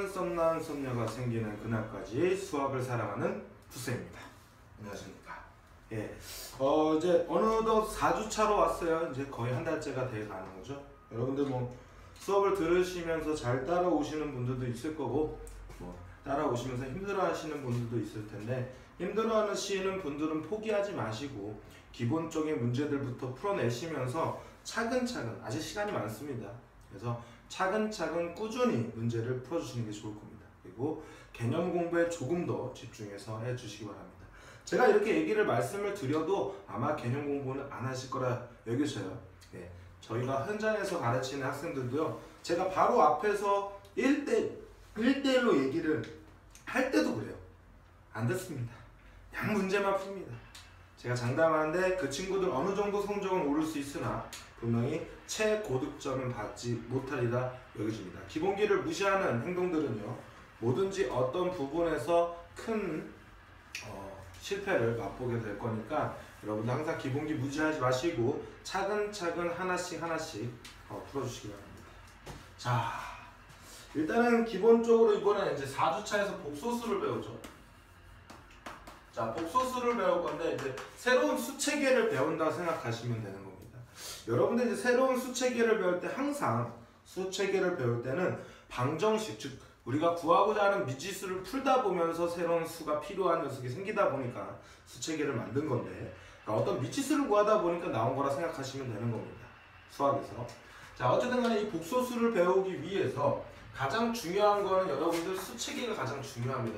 썸남 썸남 썸녀가 생기는 그날까지 수학을 사랑하는 부쌤입니다. 안녕하십니까. 예. 이제 어느덧 4주차로 왔어요. 이제 거의 한 달째가 돼 가는 거죠. 여러분들 뭐 수업을 들으시면서 잘 따라오시는 분들도 있을 거고, 뭐 따라오시면서 힘들어하시는 분들도 있을 텐데, 힘들어하시는 분들은 포기하지 마시고 기본적인 문제들부터 풀어내시면서 차근차근, 아직 시간이 많습니다. 그래서 차근차근 꾸준히 문제를 풀어주시는 게 좋을 겁니다. 그리고 개념 공부에 조금 더 집중해서 해주시기 바랍니다. 제가 이렇게 말씀을 드려도 아마 개념 공부는 안 하실 거라 여겨져요. 예, 저희가 현장에서 가르치는 학생들도요, 제가 바로 앞에서 1대1로 얘기를 할 때도 그래요. 안 듣습니다. 그냥 문제만 풉니다. 제가 장담하는데 그 친구들 어느 정도 성적은 오를 수 있으나 분명히 최고득점은 받지 못하리라 여겨집니다. 기본기를 무시하는 행동들은요, 뭐든지 어떤 부분에서 큰 실패를 맛보게 될 거니까 여러분들 항상 기본기 무시하지 마시고 차근차근 하나씩 풀어주시기 바랍니다. 자, 일단은 기본적으로 이번에 이제 4주차에서 복소수를 배우죠. 자, 복소수를 배울 건데 이제 새로운 수체계를 배운다 생각하시면 되는 겁니다. 여러분들 이제 새로운 수체계를 배울 때 항상 수체계를 배울 때는 방정식, 즉 우리가 구하고자 하는 미지수를 풀다 보면서 새로운 수가 필요한 녀석이 생기다 보니까 수체계를 만든 건데, 그러니까 어떤 미지수를 구하다 보니까 나온 거라 생각하시면 되는 겁니다. 수학에서. 자, 어쨌든 간에 이 복소수를 배우기 위해서 가장 중요한 거는 여러분들 수체계가 가장 중요합니다.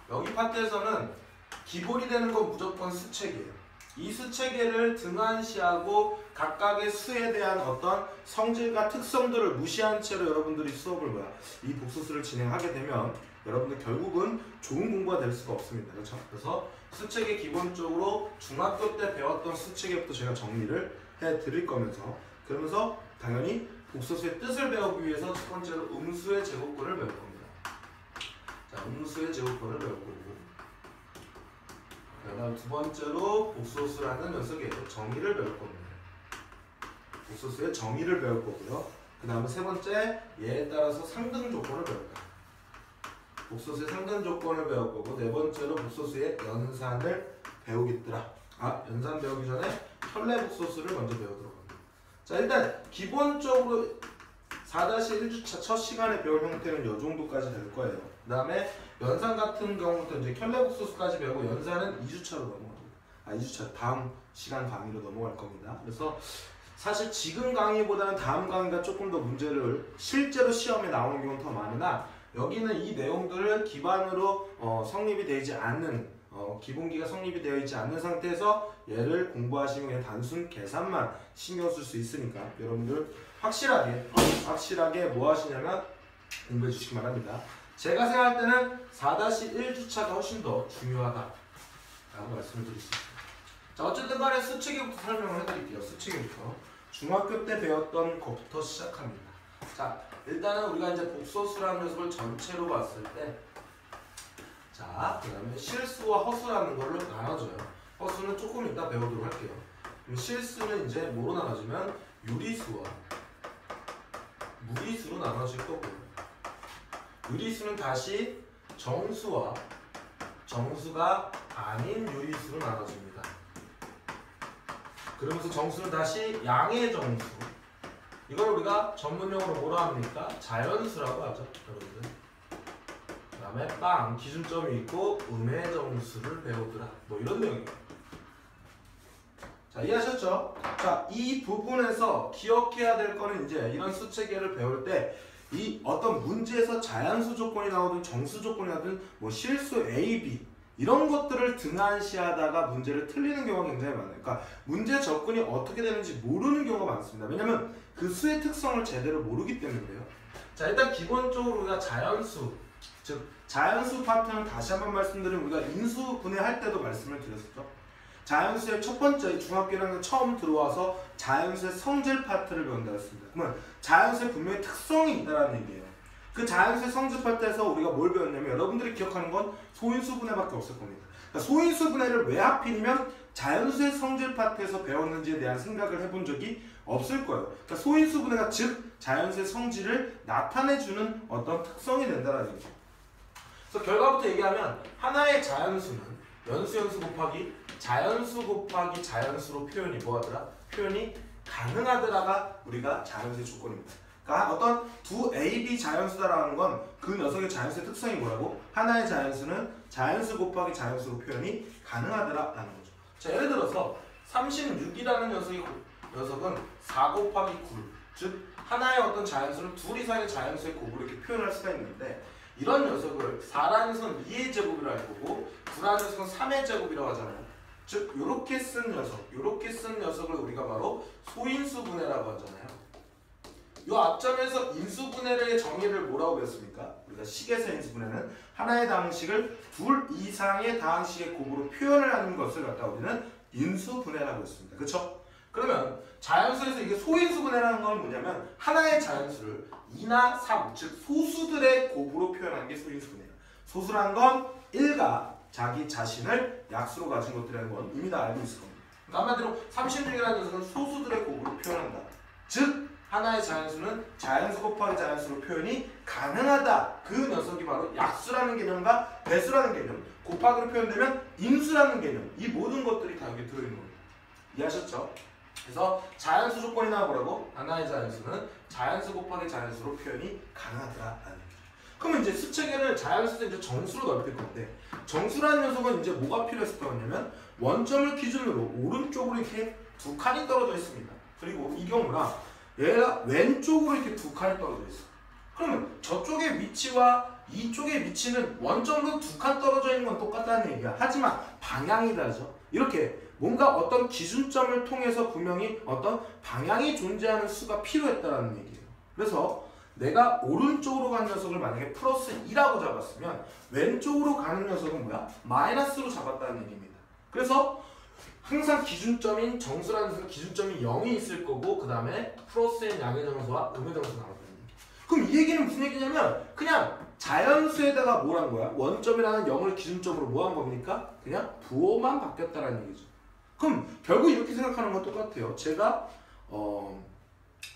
여기 파트에서는 기본이 되는 건 무조건 수체계예요. 이 수체계를 등한시하고 각각의 수에 대한 어떤 성질과 특성들을 무시한 채로 여러분들이 수업을 이 복소수를 진행하게 되면 여러분들 결국은 좋은 공부가 될 수가 없습니다. 그렇죠? 그래서 수체계 기본적으로 중학교 때 배웠던 수체계부터 제가 정리를 해 드릴 거면서, 그러면서 당연히 복소수의 뜻을 배우기 위해서 첫 번째로 음수의 제곱권을 배울 겁니다. 자, 음수의 제곱권을 배울 거고, 그다음 두 번째로 복소수라는 녀석의 정의를 배울 겁니다. 복소수의 정의를 배울 거고요. 그 다음에 세 번째, 얘에 따라서 상등 조건을 배울 거예요. 복소수의 상등 조건을 배울 거고, 네 번째로 복소수의 연산을 배우겠더라. 연산 배우기 전에 현례 복소수를 먼저 배우도록 합니다. 자, 일단 기본적으로 4-1주차 첫 시간에 배울 형태는 이 정도까지 될 거예요. 그 다음에 연산 같은 경우도 이제 켤레복소수까지 배우고, 연산은 2주차로 넘어갑니다. 2주차 다음 시간 강의로 넘어갈 겁니다. 그래서 사실 지금 강의보다는 다음 강의가 조금 더 문제를 실제로 시험에 나오는 경우는 더 많으나, 여기는 이 내용들을 기반으로 성립이 되지 않는, 기본기가 성립이 되어 있지 않는 상태에서 얘를 공부하시면 그냥 단순 계산만 신경 쓸 수 있으니까 여러분들 확실하게 뭐 하시냐면 공부해 주시기 바랍니다. 제가 생각할 때는 4-1주차가 훨씬 더 중요하다라고 말씀을 드릴 수 있습니다. 자, 어쨌든 간에 수체계부터 설명을 해드릴게요. 수체계부터. 중학교 때 배웠던 것부터 시작합니다. 자, 일단은 우리가 이제 복소수라는 녀석을 전체로 봤을 때, 자, 그 다음에 실수와 허수라는 걸로 나눠져요. 허수는 조금 이따 배우도록 할게요. 그럼 실수는 이제 뭐로 나눠지면 유리수와 무리수로 나눠질 거고, 유리수는 다시 정수와 정수가 아닌 유리수로 나눠집니다. 그러면서 정수는 다시 양의 정수, 이걸 우리가 전문용어로 뭐라 합니까? 자연수라고 하죠, 여러분들. 그 다음에 기준점이 있고 음의 정수를 배우더라, 뭐 이런 내용이에요. 자, 이해하셨죠? 자, 이 부분에서 기억해야 될 거는 이제 이런 수체계를 배울 때 이 어떤 문제에서 자연수 조건이 나오든 정수 조건이 나오든 뭐 실수 A, B 이런 것들을 등한시하다가 문제를 틀리는 경우가 굉장히 많아요. 그러니까 문제 접근이 어떻게 되는지 모르는 경우가 많습니다. 왜냐면 그 수의 특성을 제대로 모르기 때문에요. 자, 일단 기본적으로 우리가 자연수, 즉 자연수 파트는 다시 한번 말씀드리면 우리가 인수 분해할 때도 말씀을 드렸었죠. 자연수의 첫 번째, 중학교 1학년 처음 들어와서 자연수의 성질 파트를 배운다 했습니다. 그러면 자연수에 분명히 특성이 있다는 얘기예요. 그 자연수의 성질 파트에서 우리가 뭘 배웠냐면 여러분들이 기억하는 건 소인수 분해밖에 없을 겁니다. 그러니까 소인수 분해를 왜 하필이면 자연수의 성질 파트에서 배웠는지에 대한 생각을 해본 적이 없을 거예요. 그러니까 소인수 분해가 즉 자연수의 성질을 나타내주는 어떤 특성이 된다는 얘기죠. 그래서 결과부터 얘기하면 하나의 자연수는 연수 곱하기 자연수로 표현이 뭐하더라? 표현이 가능하더라가 우리가 자연수의 조건입니다. 그러니까 어떤 두 A, B 자연수다라는 건 그 녀석의 자연수의 특성이 뭐라고? 하나의 자연수는 자연수 곱하기 자연수로 표현이 가능하더라라는 거죠. 자, 예를 들어서 36이라는 녀석은 4 곱하기 9, 즉 하나의 어떤 자연수를 둘 이상의 자연수의 곱으로 이렇게 표현할 수가 있는데 이런 녀석을 4라는 녀석은 2의 제곱이라고 할 거고 9라는 녀석은 3의 제곱이라고 하잖아요. 즉 이렇게 쓴 녀석을 우리가 바로 소인수 분해라고 하잖아요. 이 앞점에서 인수분해의 정의를 뭐라고 배웠습니까? 우리가 식에서 인수분해는 하나의 다항식을 둘 이상의 다항식의 곱으로 표현을 하는 것을 갖다 우리는 인수분해라고 했습니다. 그렇죠? 그러면 자연수에서 이게 소인수분해라는 건 뭐냐면 하나의 자연수를 2나 3, 즉 소수들의 곱으로 표현하는 게 소인수분해예요. 소수란 건 1가 자기 자신을 약수로 가진 것들이라는 건 이미 다 알고 있을 겁니다. 그러니까 한마디로 36이라는 녀석은 소수들의 곱으로 표현한다. 즉 하나의 자연수는 자연수 곱하기 자연수로 표현이 가능하다. 그 녀석이 바로 약수라는 개념과 배수라는 개념, 곱하기로 표현되면 인수라는 개념, 이 모든 것들이 다 여기 들어있는 겁니다. 이해하셨죠? 그래서 자연수 조건이 나오라고 하나의 자연수는 자연수 곱하기 자연수로 표현이 가능하더라라는 얘기죠. 그러면 이제 수체계를 자연수에서 이제 정수로 넓힐 건데 정수라는 녀석은 이제 뭐가 필요했을 거냐면 원점을 기준으로 오른쪽으로 이렇게 두 칸이 떨어져 있습니다. 그리고 이 경우랑 얘가 왼쪽으로 이렇게 두 칸이 떨어져 있어. 그러면 저쪽의 위치와 이쪽의 위치는 원점으로 두 칸 떨어져 있는 건 똑같다는 얘기야. 하지만 방향이 다르죠. 이렇게 뭔가 어떤 기준점을 통해서 분명히 어떤 방향이 존재하는 수가 필요했다는 얘기예요. 그래서 내가 오른쪽으로 가는 녀석을 만약에 플러스 2라고 잡았으면 왼쪽으로 가는 녀석은 뭐야? 마이너스로 잡았다는 얘기입니다. 그래서 항상 기준점인 정수라는 녀석은 기준점이 0이 있을 거고 그 다음에 플러스의 양의 정수와 음의 정수가 나왔다는 얘기. 그럼 이 얘기는 무슨 얘기냐면 그냥 자연수에다가 뭘 한 거야? 원점이라는 0을 기준점으로 뭐 한 겁니까? 그냥 부호만 바뀌었다는 얘기죠. 그럼 결국 이렇게 생각하는 건 똑같아요. 제가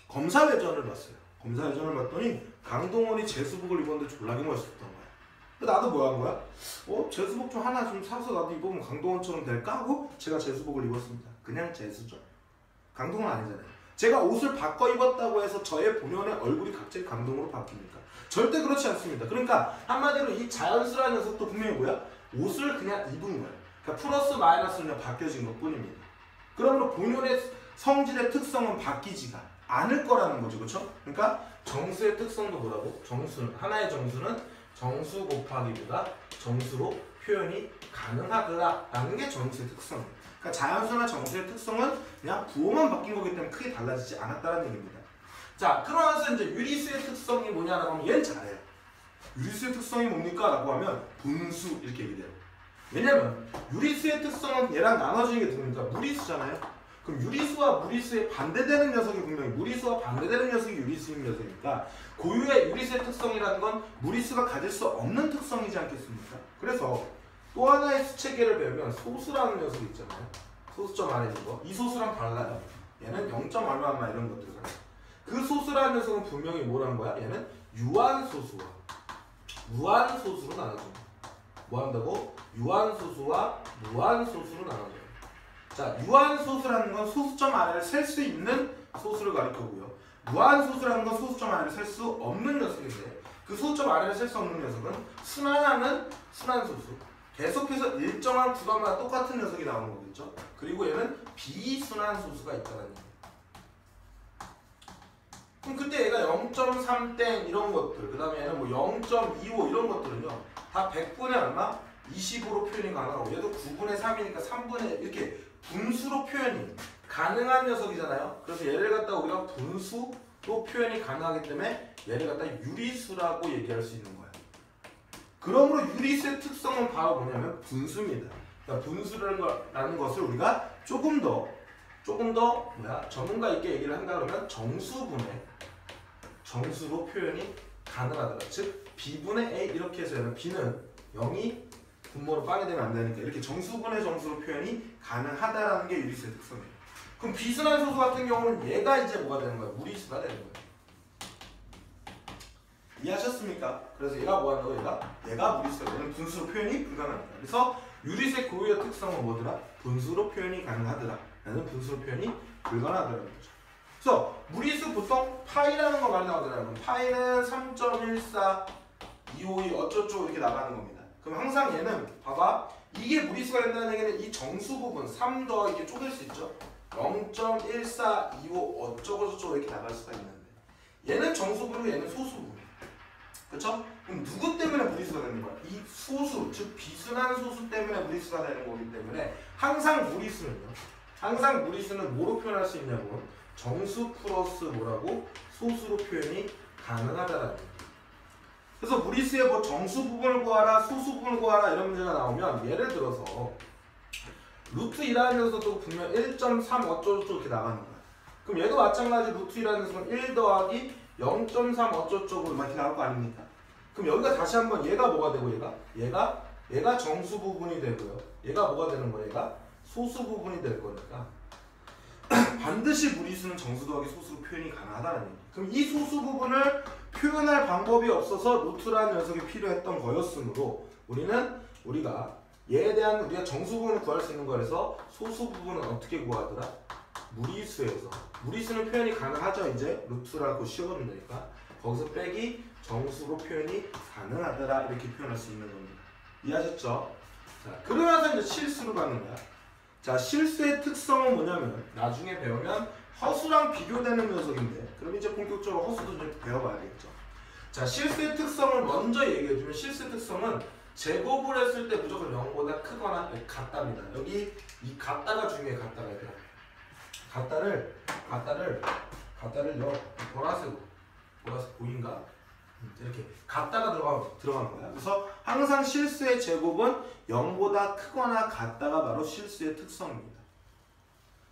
검사회전을 봤어요. 검사회전을 봤더니 강동원이 제수복을 입었는데 졸라게 멋있었던 거야. 나도 뭐 한 거야? 제수복 좀 하나 좀 사서 나도 입으면 강동원처럼 될까? 하고 제가 제수복을 입었습니다. 그냥 제수죠. 강동원 아니잖아요. 제가 옷을 바꿔 입었다고 해서 저의 본연의 얼굴이 갑자기 강동으로 바뀝니까? 절대 그렇지 않습니다. 그러니까 한마디로 이 자연수라는 녀석도 분명히 뭐야? 옷을 그냥 입은 거야. 그러니까 플러스 마이너스로 그냥 바뀌어진 것 뿐입니다. 그러므로 본연의 성질의 특성은 바뀌지가 않을 거라는 거죠. 그렇죠? 그러니까 정수의 특성도 뭐라고? 하나의 정수는 정수 곱하기보다 정수로 표현이 가능하더라라는 게 정수의 특성입니다. 그러니까 자연수나 정수의 특성은 그냥 부호만 바뀐 거기 때문에 크게 달라지지 않았다는 얘기입니다. 자, 그러면서 이제 유리수의 특성이 뭐냐라고 하면 얘는 잘해요. 유리수의 특성이 뭡니까? 라고 하면 분수 이렇게 얘기해요. 왜냐면 유리수의 특성은 얘랑 나눠지는 게 누굽니까? 무리수잖아요. 그럼 유리수와 무리수에 반대되는 녀석이 분명히 무리수와 반대되는 녀석이 유리수인 녀석이니까 고유의 유리수의 특성이라는 건 무리수가 가질 수 없는 특성이지 않겠습니까? 그래서 또 하나의 수체계를 배우면 소수라는 녀석이 있잖아요. 소수점 안에 있는 거. 이 소수랑 달라요. 얘는 0. 얼마 이런 것들이잖아요. 그 소수라는 녀석은 분명히 뭐라는 거야? 얘는 유한소수와 무한소수로 나눠집니다. 뭐 한다고? 유한소수와 무한소수로 나눠져요. 자, 유한소수라는 건 소수점 아래를 셀 수 있는 소수를 가리키고요. 무한소수라는 건 소수점 아래를 셀 수 없는 녀석인데 그 소수점 아래를 셀 수 없는 녀석은 순환하는 순환소수. 계속해서 일정한 구간마다 똑같은 녀석이 나오는 거겠죠. 그리고 얘는 비순환소수가 있다는 얘기예요. 그럼 그때 얘가 0.3땡 이런 것들, 그 다음에 얘는 뭐 0.25 이런 것들은요 다 100분의 얼마? 25로 표현이 가능하고 얘도 9분의 3이니까 3분의 이렇게 분수로 표현이 가능한 녀석이잖아요. 그래서 얘를 갖다 우리가 분수로 표현이 가능하기 때문에 얘를 갖다 유리수라고 얘기할 수 있는 거예요. 그러므로 유리수의 특성은 바로 뭐냐면 분수입니다. 그러니까 분수라는 것을 우리가 조금 더 전문가 있게 얘기를 한다 그러면 정수로 표현이 가능하더라. 즉 B분의 A 이렇게 해서 얘는 B는 0이 분모로 빵이 되면 안 되니까 이렇게 정수분의 정수로 표현이 가능하다라는 게 유리수의 특성이에요. 그럼 비순환 소수 같은 경우는 얘가 이제 뭐가 되는 거야? 무리수가 되는 거야. 이해하셨습니까? 그래서 얘가 뭐 한다고? 얘가 무리수가 되는 분수로 표현이 불가능합니다. 그래서 유리수의 고유의 특성은 뭐더라? 분수로 표현이 가능하더라. 라는 분수로 표현이 불가능하더라는 거죠. 그래서 무리수 보통 파이라는 거 많이 나오잖아요. 그럼 파이는 3.1425 어쩌고 이렇게 나가는 겁니다. 그럼 항상 얘는 봐봐, 이게 무리수가 된다는 얘기는 이 정수 부분 3 더하기 이렇게 쪼갤 수 있죠. 0.1425 어쩌고 저쩌고 이렇게 나갈 수가 있는데 얘는 정수부고 얘는 소수부. 그쵸? 그럼 누구 때문에 무리수가 되는 거야? 이 소수, 즉 비순환 소수 때문에 무리수가 되는 거기 때문에 항상 무리수는 뭐로 표현할 수 있냐고, 정수 플러스 뭐라고? 소수로 표현이 가능하다라는 거예요. 그래서 무리수의 뭐 정수 부분을 구하라, 소수 부분을 구하라 이런 문제가 나오면 예를 들어서 루트 2라는 녀석도 분명 1.3 어쩌고저쩌고 이렇게 나가는 거야. 그럼 얘도 마찬가지 루트 2라는 녀석은 1 더하기 0.3 어쩌고저쩌고 이렇게 나올 거 아닙니까? 그럼 여기가 다시 한번 얘가 뭐가 되고 얘가 정수 부분이 되고요. 얘가 뭐가 되는 거야? 얘가 소수 부분이 될 거니까 반드시 무리수는 정수 더하기 소수로 표현이 가능하다는 얘기. 그럼 이 소수 부분을 표현할 방법이 없어서 루트라는 녀석이 필요했던 거였으므로 우리가 얘에 대한 우리가 정수 부분을 구할 수 있는 거라서 소수 부분은 어떻게 구하더라? 무리수에서. 무리수는 표현이 가능하죠. 이제 루트라고 씌워놓으면 되니까 거기서 빼기 정수로 표현이 가능하더라 이렇게 표현할 수 있는 겁니다. 이해하셨죠? 자, 그러면서 이제 실수로 가는 거야. 자, 실수의 특성은 뭐냐면 나중에 배우면 허수랑 비교되는 녀석인데 그럼 이제 본격적으로 허수도 이제 배워봐야겠죠. 자, 실수의 특성을 먼저 얘기해주면 실수의 특성은 제곱을 했을 때 무조건 0보다 크거나 같답니다. 여기 이 같다가 중요해. 같다가 얘들아. 같다를 보라색 보인가? 이렇게 같다가 들어가는 거야. 그래서 항상 실수의 제곱은 0보다 크거나 같다가 바로 실수의 특성입니다.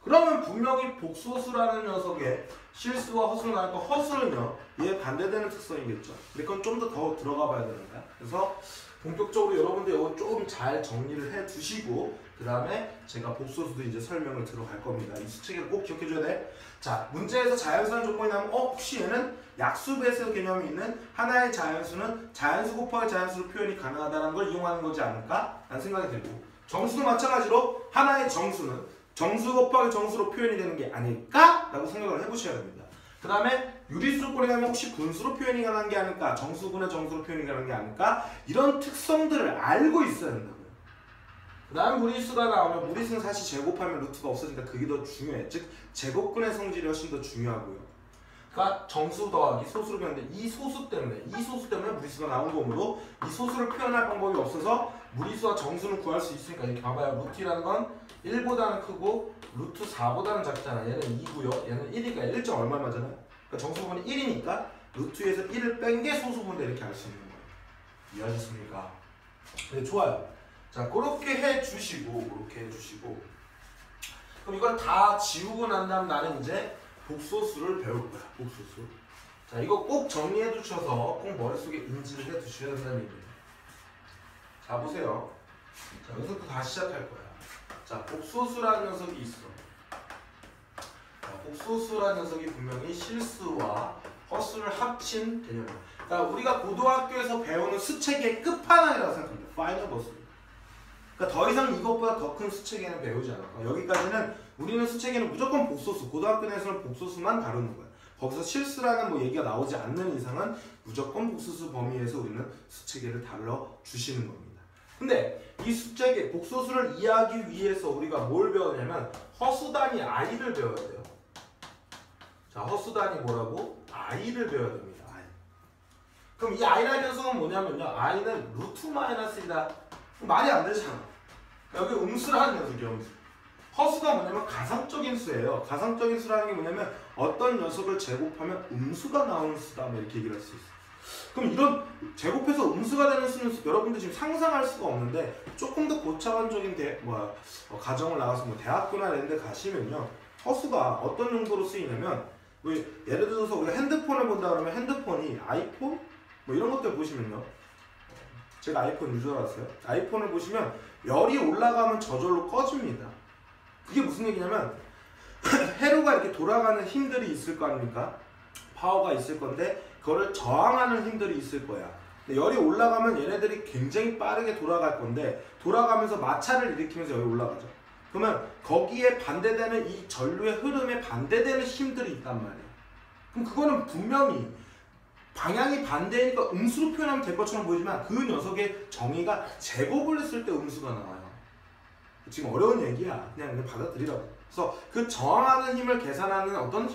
그러면 분명히 복소수라는 녀석의 실수와 허수는 나니까 허수는요 얘 반대되는 특성이겠죠. 근데 그건 좀 더 들어가 봐야 되는 거야. 그래서 본격적으로 여러분들 이거 조금 잘 정리를 해 두시고 그 다음에 제가 복소수도 이제 설명을 들어갈 겁니다. 이 수체계를 꼭 기억해 줘야 돼. 자, 문제에서 자연수라는 조건이 나오면 혹시 얘는 약수 배수 개념이 있는 하나의 자연수는 자연수 곱하기 자연수로 표현이 가능하다는 걸 이용하는 거지 않을까? 라는 생각이 들고 정수도 마찬가지로 하나의 정수는 정수 곱하기 정수로 표현이 되는 게 아닐까? 라고 생각을 해보셔야 됩니다. 그 다음에 유리수 조건에 가면 혹시 분수로 표현이 가능한 게 아닐까? 정수분의 정수로 표현이 가능한 게 아닐까? 이런 특성들을 알고 있어야 된다고요. 그 다음 무리수가 나오면 무리수는 사실 제곱하면 루트가 없어지니까 그게 더 중요해. 즉 제곱근의 성질이 훨씬 더 중요하고요. 그러니까 정수 더하기 소수로 표현되는데 이 소수 때문에 무리수가 나온 거므로 이 소수를 표현할 방법이 없어서 무리수와 정수는 구할 수 있으니까 이렇게 봐봐요. 루트라는 건 1보다는 크고 루트 4보다는 작잖아. 얘는 2고요. 얘는 1이니까 1점 얼마잖아요. 그러니까 정수분이 1이니까 루트에서 1을 뺀 게 소수분인데 이렇게 알 수 있는 거예요. 이해하셨습니까? 네, 좋아요. 자, 그렇게 해주시고 그럼 이걸 다 지우고 난 다음 나는 이제 복소수를 배울 거야. 복소수. 자, 이거 꼭 정리해 두셔서 꼭 머릿속에 인지를 해 두셔야 된다는 얘기예요. 자, 보세요. 자, 여기서부터 다시 시작할 거야. 자, 복소수라는 녀석이 있어. 자, 복소수라는 녀석이 분명히 실수와 허수를 합친 개념이야. 그러니까 우리가 고등학교에서 배우는 수체계의 끝판왕이라고 생각합니다. 파이널 보스. 그러니까 더 이상 이것보다 더 큰 수체계는 배우지 않을 거야. 여기까지는 우리는 수체계는 무조건 복소수, 고등학교 내에서는 복소수만 다루는 거야. 거기서 실수라는 뭐 얘기가 나오지 않는 이상은 무조건 복소수 범위에서 우리는 수체계를 다뤄 주시는 겁니다. 근데 이 수체계, 복소수를 이해하기 위해서 우리가 뭘 배우냐면 허수단위 i를 배워야 돼요. 자, 허수단위 뭐라고? i를 배워야 됩니다. i. 그럼 이 i라는 녀석은 뭐냐면요. i는 루트 마이너스 1이다. 말이 안 되잖아. 여기 음수라는 녀석이에요. 음수. 허수가 뭐냐면 가상적인 수예요. 가상적인 수라는 게 뭐냐면 어떤 녀석을 제곱하면 음수가 나오는 수다. 이렇게 얘기를 할 수 있어. 그럼 이런 제곱해서 음수가 되는 수는 여러분들 지금 상상할 수가 없는데 조금 더 고차원적인 가정을 나가서 뭐 대학교나 이런 데 가시면요. 허수가 어떤 용도로 쓰이냐면 예를 들어서 우리가 핸드폰을 본다 그러면 핸드폰이 아이폰, 뭐 이런 것들 보시면요. 제가 아이폰 유저라서요. 아이폰을 보시면 열이 올라가면 저절로 꺼집니다. 그게 무슨 얘기냐면 회로가 이렇게 돌아가는 힘들이 있을 거 아닙니까? 파워가 있을 건데 그거를 저항하는 힘들이 있을 거야. 근데 열이 올라가면 얘네들이 굉장히 빠르게 돌아갈 건데 돌아가면서 마찰을 일으키면서 열이 올라가죠. 그러면 거기에 반대되는 이 전류의 흐름에 반대되는 힘들이 있단 말이에요. 그럼 그거는 분명히 방향이 반대니까 음수로 표현하면 될 것처럼 보이지만 그 녀석의 정의가 제곱을 했을 때 음수가 나와요. 지금 어려운 얘기야. 그냥 받아들이라고. 그래서 그 저항하는 힘을 계산하는 어떤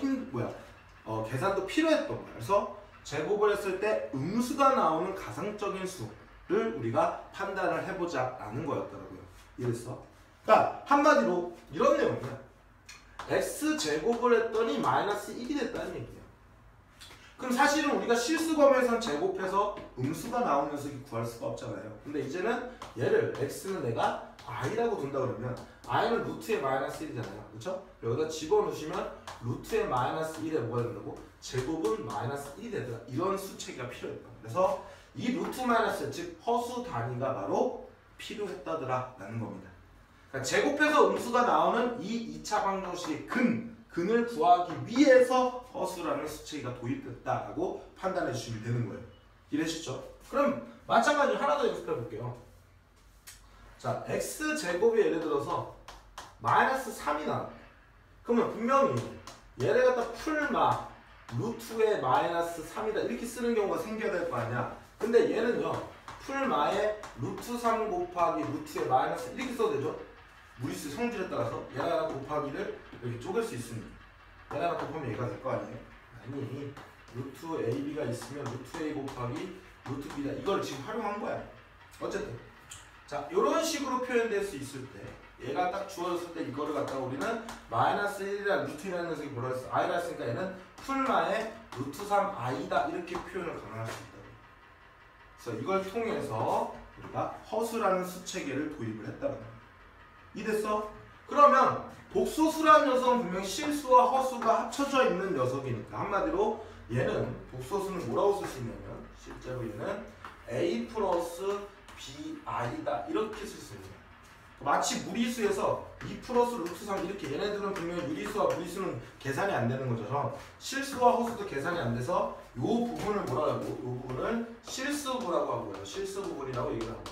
계산도 필요했던 거예요. 그래서 제곱을 했을 때 음수가 나오는 가상적인 수를 우리가 판단을 해보자라는 거였더라고요. 이랬어. 그러니까 한마디로 이런 내용이야. x제곱을 했더니 마이너스 1이 됐다는 얘기예요. 그럼 사실은 우리가 실수범위에선 제곱해서 음수가 나오는 녀석이 구할 수가 없잖아요. 근데 이제는 얘를 x는 내가 i라고 둔다 그러면 i는 루트의 마이너스 1이잖아요. 그렇죠? 여기다 집어넣으시면 루트의 마이너스 1에 뭐가 된다고? 제곱은 마이너스 1이 되더라. 이런 수체계가 필요했다. 그래서 이 루트 마이너스 즉 허수 단위가 바로 필요했다더라 라는 겁니다. 그러니까 제곱해서 음수가 나오는 이 2차 방정식의 근을 구하기 위해서 허수라는 수체계가 도입됐다라고 판단해 주시면 되는 거예요. 이해되시죠? 그럼 마찬가지로 하나 더 연습해 볼게요. 자, x제곱이 예를 들어서 마이너스 3이 나와. 그러면 분명히 얘를 갖다 풀마 루트의 마이너스 3이다 이렇게 쓰는 경우가 생겨야 될 거 아니야. 근데 얘는요 풀마에 루트 3 곱하기 루트의 마이너스 이렇게 써도 되죠? 무리수 성질에 따라서 얘가 곱하기를 이렇게 쪼갤 수 있습니다. 얘가 곱하면 얘가 될 거 아니에요? 아니 루트 AB가 있으면 루트 A 곱하기 루트 B다. 이걸 지금 활용한 거야. 어쨌든 자 이런 식으로 표현될 수 있을 때 얘가 딱 주어졌을 때 이거를 갖다가 우리는 마이너스 1이라는 루트라는 녀석이 뭐라 했어? i라 했으니까 얘는 풀마에 루트 3i다 이렇게 표현을 가능할 수 있다. 그래서 이걸 통해서 우리가 허수라는 수체계를 도입을 했다는 거야. 이해됐어? 그러면 복소수라는 녀석은 분명히 실수와 허수가 합쳐져 있는 녀석이니까 한마디로 얘는 복소수는 뭐라고 쓸 수 있냐면 실제로 얘는 a 플러스 bi다 이렇게 쓸 수 있는 거야. 마치 무리수에서 2 플러스 루트 3 이렇게 얘네들은 분명히 유리수와 무리수는 계산이 안 되는 것처럼 실수와 허수도 계산이 안 돼서 이 부분을 뭐라고 하고 이 부분을 실수부라고 하고요. 실수부분이라고 얘기를 하고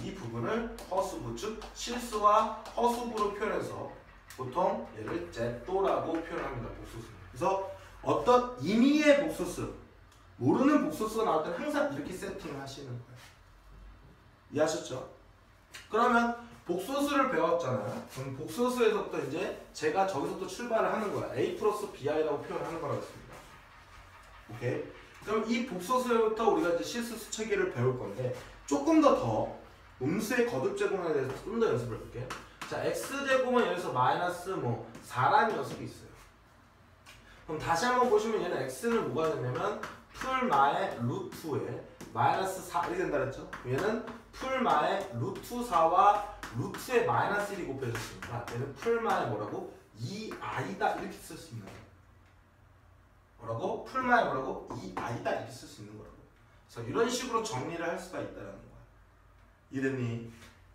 이 부분을 허수부 즉 실수와 허수부로 표현해서 보통 얘를 제또라고 표현합니다. 복소수. 그래서 어떤 임의의 복소수 모르는 복소수가 나올 때는 항상 이렇게 세팅을 하시는 거예요. 이해하셨죠? 그러면 복소수를 배웠잖아요. 그럼 복소수에서부터 이제 제가 저기서부터 출발을 하는 거야. a 플러스 bi라고 표현하는 거라겠습니다. 오케이? 그럼 이 복소수부터 우리가 이제 실수 수체계를 배울 건데 조금 더 음수의 거듭 제곱에 대해서 좀 더 연습을 해볼게요. 자, x제곱은 여기서 마이너스 4라는 녀석이 있어요. 그럼 다시 한번 보시면 얘는 x는 뭐가 되냐면 풀마의 루트에 마이너스 4 이렇게 된다 그랬죠? 얘는 풀마의 루트 4와 루트의 마이너스 1이 곱해졌습니다. 얘는 풀마의 뭐라고? 2i다 이렇게 쓸 수 있는 거예요. 뭐라고? 풀마의 뭐라고? 2i다 이렇게 쓸 수 있는 거라고. 그래서 이런 식으로 정리를 할 수가 있다는 거야. 이해됐니?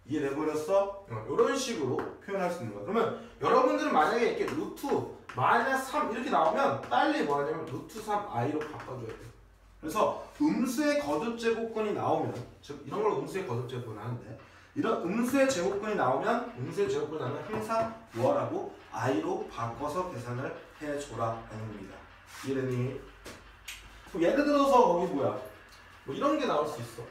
이해돼버렸어? 이런 식으로 표현할 수 있는 거야. 그러면 여러분들은 만약에 이렇게 루트 마이너스 3 이렇게 나오면 빨리 뭐 하냐면 루트 3i로 바꿔줘야 돼요. 그래서 음수의 거듭 제곱근이 나오면 즉 이런 걸 음수의 거듭 제곱근 하는데 이런 음수의 제곱근이 나오면 항상 뭐라고? i로 바꿔서 계산을 해줘라 하는 겁니다. 이해됐니? 그럼 예를 들어서 거기 뭐야? 뭐 이런 게 나올 수 있어.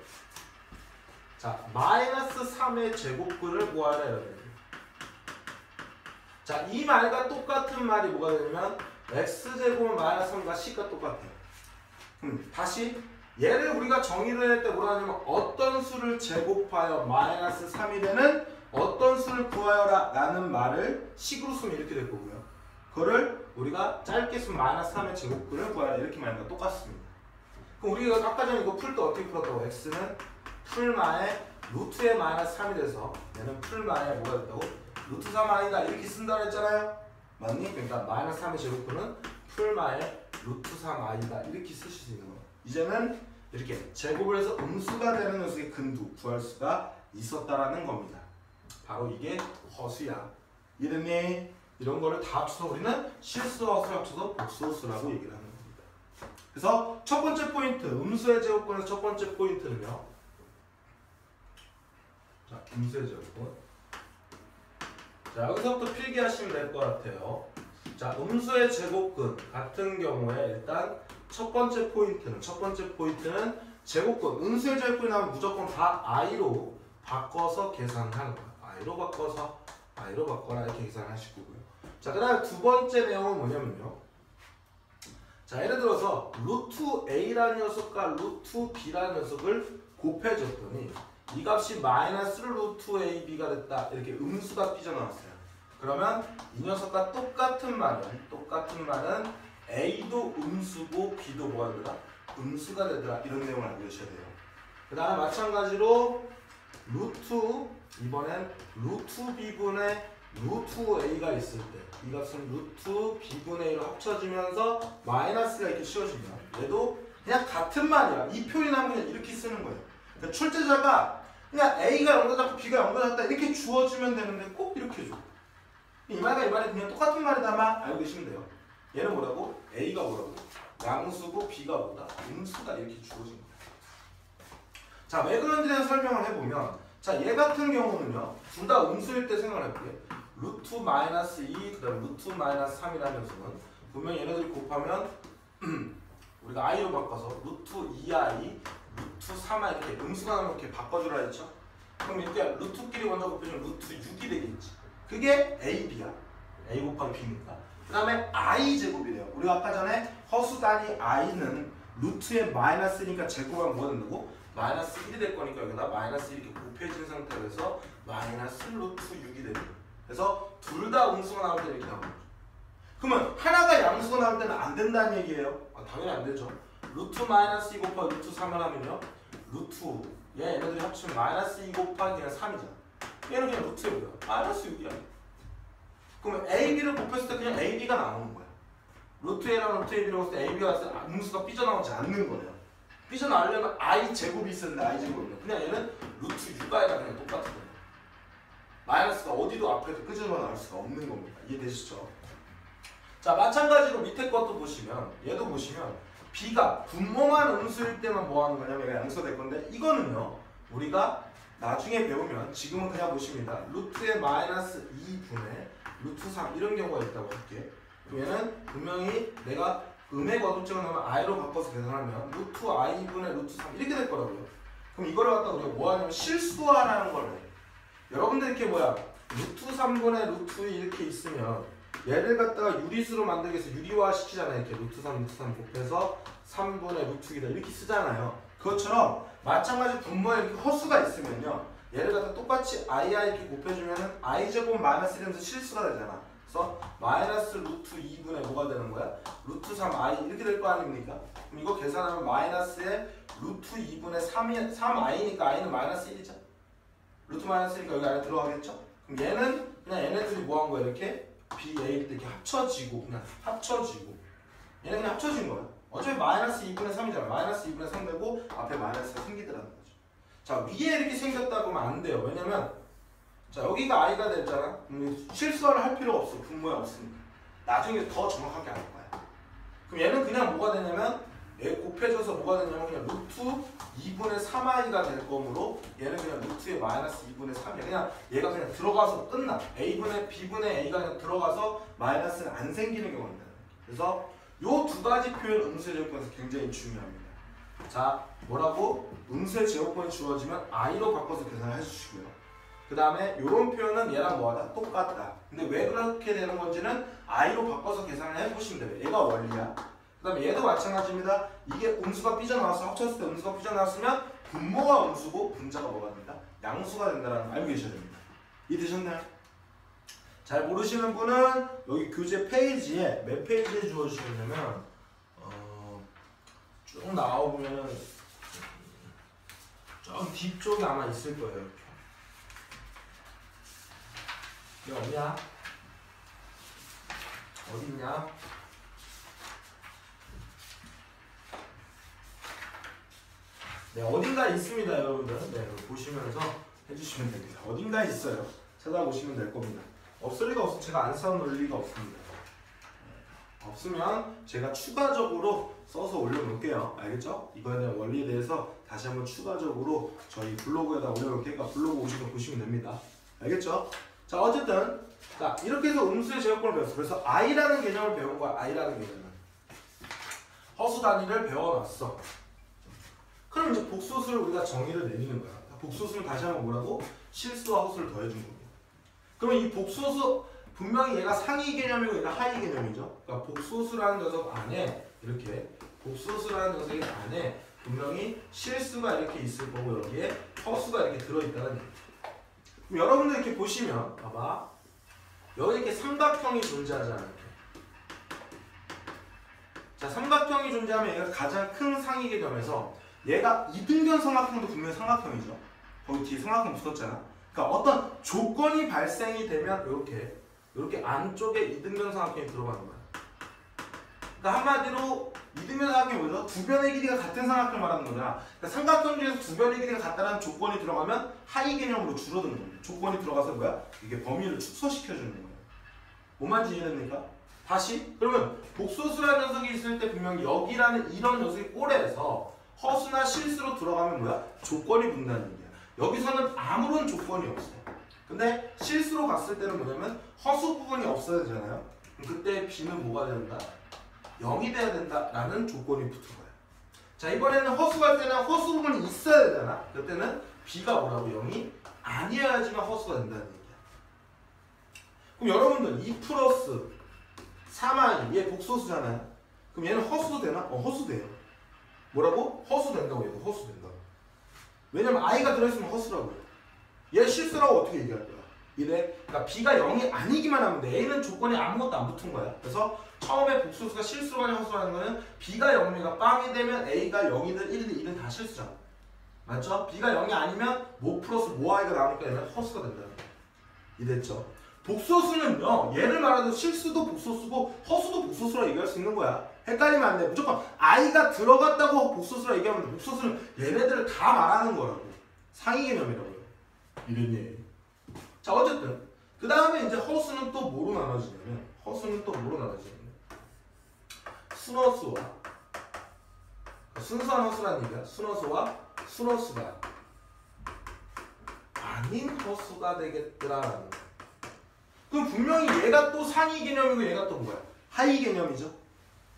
자, 마이너스 3의 제곱근을 구하라 이러면 자, 이 말과 똑같은 말이 뭐가 되냐면 x제곱은 마이너스 3과 c가 똑같아요. 다시 얘를 우리가 정의를 할 때 뭐라 하냐면 어떤 수를 제곱하여 마이너스 3이 되는 어떤 수를 구하여라 라는 말을 식으로 쓰면 이렇게 될 거고요. 그거를 우리가 짧게 쓰면 마이너스 3의 제곱근을 구하여라 이렇게 말하는 거 똑같습니다. 그럼 우리가 아까 전에 이거 풀 때 어떻게 풀었다고? x는 풀마의 루트의 마이너스 3이 돼서 얘는 풀마의 뭐가 됐다고? 루트 3 아니다 이렇게 쓴다 그랬잖아요. 맞니? 그러니까 마이너스 3의 제곱근은 풀마의 루트 3i다 이렇게 쓰실 수 있는 거예요. 이제는 이렇게 제곱을 해서 음수가 되는 녀석의 근두 구할 수가 있었다라는 겁니다. 바로 이게 허수야. 이랬니? 이런 거를 다 합쳐서 우리는 실수와 허수를 합쳐서 복수허수라고 얘기를 하는 겁니다. 그래서 첫 번째 포인트, 음수의 제곱권에서 첫 번째 포인트는요. 자, 음수의 제곱권. 자, 여기서부터 필기하시면 될 것 같아요. 자, 음수의 제곱근 같은 경우에 일단 첫 번째 포인트는 제곱근, 음수의 제곱근이 나오면 무조건 다 i로 바꿔서 계산하는 거야. i로 바꿔라 이렇게 계산하실 거고요. 자, 그 다음에 두 번째 내용은 뭐냐면요. 자, 예를 들어서 루트 a라는 녀석과 루트 b라는 녀석을 곱해줬더니 이 값이 마이너스 루트 ab가 됐다. 이렇게 음수가 삐져나왔어요. 그러면 이 녀석과 똑같은 말은 a도 음수고 b도 뭐가 되더라? 음수가 되더라. 이런 내용을 알고 계셔야 돼요. 그 다음에 마찬가지로 이번엔 루트 b분의 루트 a가 있을 때 이 값은 루트 b분의 a로 합쳐지면서 마이너스가 이렇게 씌워지면 얘도 그냥 같은 말이야. 이 표현이 나면 그냥 이렇게 쓰는 거예요. 그러니까 출제자가 그냥 a가 0도 작고 b가 0도 작다 이렇게 주어주면 되는데 꼭 이렇게 줘. 이 말과 이 말이 그냥 똑같은 말이다만 알고 계시면 돼요. 얘는 뭐라고? a가 뭐라고? 양수고 b가 뭐다? 음수다 이렇게 주어진 거예요. 자, 왜 그런지에 대해서 설명을 해보면 자, 얘 같은 경우는요. 둘 다 음수일 때 생각을 해볼게. 루트 마이너스 2, 그 다음에 루트 마이너스 3이라는 녀석은 분명히 얘네들이 곱하면 우리가 i로 바꿔서 루트 2i, 루트 3i 이렇게 음수가 나오면 이렇게 바꿔주라 했죠. 그럼 이렇게 루트끼리 먼저 곱해주면 루트 6이 되겠지. 그게 a, b야. a 곱하기 b니까. 그 다음에 i 제곱이래요. 우리가 아까 전에 허수 단위 i는 루트에 마이너스니까 제곱하면 뭐가 된다고? 마이너스 1이 될 거니까 여기다 마이너스 1 이렇게 곱해진 상태에서 마이너스 루트 6이 됩니다. 그래서 둘 다 음수가 나올 때는 이렇게 나옵니다. 그러면 하나가 양수가 나올 때는 안 된다는 얘기예요. 당연히 안 되죠. 루트 마이너스 2 곱하기 루트 3을 하면요. 루트 얘네들이 합치면 마이너스 2 곱하기 그냥 3이잖아. 얘는 그냥 루트에 뭐야? 마이너스 6이야. 그러면 AB를 곱했을 때 그냥 AB가 나오는 거야. 루트 A랑 루트 AB라고 했을 때 AB가 왔을 때 음수가 삐져나오지 않는 거예요. 삐져나오려면 I 제곱이 있었는데 I 제곱이면 그냥 얘는 루트 6i가 그냥 똑같은 거예요. 마이너스가 어디도 앞에도 끄집어나올 수가 없는 겁니다. 이해되시죠? 자, 마찬가지로 밑에 것도 보시면 얘도 보시면 B가 분모만 음수일 때만 뭐 하는 거냐면 얘가 양수가 될 건데 이거는요. 우리가 나중에 배우면 지금은 그냥 보십니다. 루트의 마이너스 2분의 루트 3 이런 경우가 있다고 할게. 그럼 얘는 분명히 내가 음의 거듭증을 넣으면 i로 바꿔서 계산하면 루트 i분의 루트 3 이렇게 될 거라고요. 그럼 이거를 갖다 우리가 뭐 하냐면 실수화라는 걸 해. 여러분들 이렇게 뭐야 루트 3분의 루트 2 이렇게 있으면 얘를 갖다가 유리수로 만들기 위해서 유리화 시키잖아요. 이렇게 루트 3 곱해서 3분의 루트 2다 이렇게 쓰잖아요. 그것처럼 마찬가지 분모에 이렇게 허수가 있으면요. 얘를 갖다 똑같이 i 이렇게 곱해주면은 i 제곱 마이너스 1이면서 실수가 되잖아. 그래서 마이너스 루트 2분의 뭐가 되는 거야? 루트 3i 이렇게 될 거 아닙니까? 그럼 이거 계산하면 마이너스에 루트 2분의 3i니까 i는 마이너스 1이죠. 루트 마이너스 1이니까 여기 안에 들어가겠죠? 그럼 얘는 그냥 얘네들이 뭐 한 거야? 이렇게 b, a 이렇게 합쳐지고 그냥 합쳐지고 얘는 그냥 합쳐진 거야. 어차피 마이너스 2분의 3이잖아. 마이너스 2분의 3 되고 앞에 마이너스가 생기더라는 거죠. 자, 위에 이렇게 생겼다고 하면 안 돼요. 왜냐면 자, 여기가 i가 됐잖아. 실수를 할 필요가 없어. 분모에 없으니까. 나중에 더 정확하게 알 거야. 그럼 얘는 그냥 뭐가 되냐면 얘 곱해줘서 뭐가 되냐면 그냥 루트 2분의 3i가 될 거므로 얘는 그냥 루트의 마이너스 2분의 3이야. 그냥 얘가 그냥 들어가서 끝나. a분의 b분의 a가 그냥 들어가서 마이너스는 안 생기는 경우가 있다. 그래서 요 두 가지 표현 음수의 제곱권에서 굉장히 중요합니다. 자, 뭐라고? 음수의 제곱권이 주어지면 i로 바꿔서 계산을 해주시고요. 그 다음에 이런 표현은 얘랑 뭐하다? 똑같다. 근데 왜 그렇게 되는 건지는 i로 바꿔서 계산을 해보시면 돼요. 얘가 원리야. 그 다음에 얘도 마찬가지입니다. 이게 음수가 삐져나와서 합쳤을 때 음수가 삐져나왔으면 분모가 음수고 분자가 뭐가 된다? 양수가 된다는 걸 알고 계셔야 됩니다. 이해되셨나요? 잘 모르시는 분은 여기 교재 페이지에 몇 페이지에 주어주시냐면 쭉 나와보면 좀 뒤쪽에 아마 있을 거예요. 이게 어디냐? 어디 있냐? 네, 어딘가에 있습니다, 여러분들. 네, 보시면서 해주시면 됩니다. 어딘가에 있어요. 찾아보시면 될 겁니다. 없을 리가 없어. 제가 안 써놓을 리가 없습니다. 없으면 제가 추가적으로 써서 올려놓을게요. 알겠죠? 이거에 대한 원리에 대해서 다시 한번 추가적으로 저희 블로그에다 올려놓을 테니까 블로그 오시면 보시면 됩니다. 알겠죠? 자, 어쨌든 자 이렇게 해서 음수의 제곱권을 배웠어. 그래서 I라는 개념을 배운 거야. I라는 개념을. 허수 단위를 배워놨어. 그럼 이제 복소수를 우리가 정의를 내리는 거야. 복소수는 다시 한번 뭐라고? 실수와 허수를 더해준 겁니다. 그러면 이 복소수 분명히 얘가 상위 개념이고 얘가 하위 개념이죠. 그러니까 복소수라는 녀석 안에 이렇게 복소수라는 녀석의 안에 분명히 실수가 이렇게 있을 거고 여기에 허수가 이렇게 들어있다는 얘기죠. 그럼 여러분들 이렇게 보시면 봐봐. 여기 이렇게 삼각형이 존재하잖아요. 자, 삼각형이 존재하면 얘가 가장 큰 상위 개념에서 얘가 이등변 삼각형도 분명히 삼각형이죠. 거기 뒤에 삼각형 붙었잖아. 그러니까 어떤 조건이 발생이 되면 이렇게 안쪽에 이등변 삼각형이 들어가는 거야. 그러니까 한마디로 이등변 삼각형이 뭐죠? 두 변의 길이가 같은 삼각형을 말하는 거잖아. 그러니까 삼각형 중에서 두 변의 길이가 같다는 조건이 들어가면 하위 개념으로 줄어드는 겁니다. 조건이 들어가서 뭐야? 이게 범위를 축소시켜주는 거예요. 뭔 말인지 이해됩니까? 다시 그러면 복소수라는 녀석이 있을 때 분명히 여기라는 이런 녀석이 꼴에서 허수나 실수로 들어가면 뭐야? 조건이 붙는다는 얘기야. 여기서는 아무런 조건이 없어. 근데 실수로 갔을 때는 뭐냐면 허수 부분이 없어야 되잖아요. 그때 B는 뭐가 된다? 0이 돼야 된다라는 조건이 붙은 거야. 자, 이번에는 허수 갈 때는 허수 부분이 있어야 되잖아. 그때는 B가 뭐라고? 0이 아니어야지만 허수가 된다는 얘기야. 그럼 여러분들 2 플러스 3i 얘 복소수잖아요. 그럼 얘는 허수도 되나? 허수 돼요. 뭐라고? 허수 된다고 얘도 허수 된다고. 왜냐면 i가 들어있으면 허수라고요. 얘 실수라고 어떻게 얘기할 거야? 이래. 그러니까 b가 0이 아니기만 하면 돼. a는 조건이 아무것도 안 붙은 거야. 그래서 처음에 복소수가 실수가 아니라 허수라는 거는 b가 0이가 빵이 되면 a가 0이든 1이든 2는 다 실수잖아. 맞죠? b가 0이 아니면 뭐 플러스 뭐 i가 나오니까 얘는 허수가 된다는 거야. 이해됐죠? 복소수는요, 얘를 말하도 실수도 복소수고 허수도 복소수라 얘기할 수 있는 거야. 헷갈리면 안 돼. 무조건 i가 들어갔다고 복소수라 얘기하면 돼. 복소수는 얘네들을 다 말하는 거라고. 상위 개념이라고요. 이런 얘기. 자, 어쨌든 그 다음에 이제 허수는 또 뭐로 나눠지냐면 순허수와 순수한 허수라는 얘기야. 순허수와 순허수가 아닌 허수가 되겠더라라는 거야. 그럼 분명히 얘가 또 상위 개념이고 얘가 또 뭐야? 하위 개념이죠.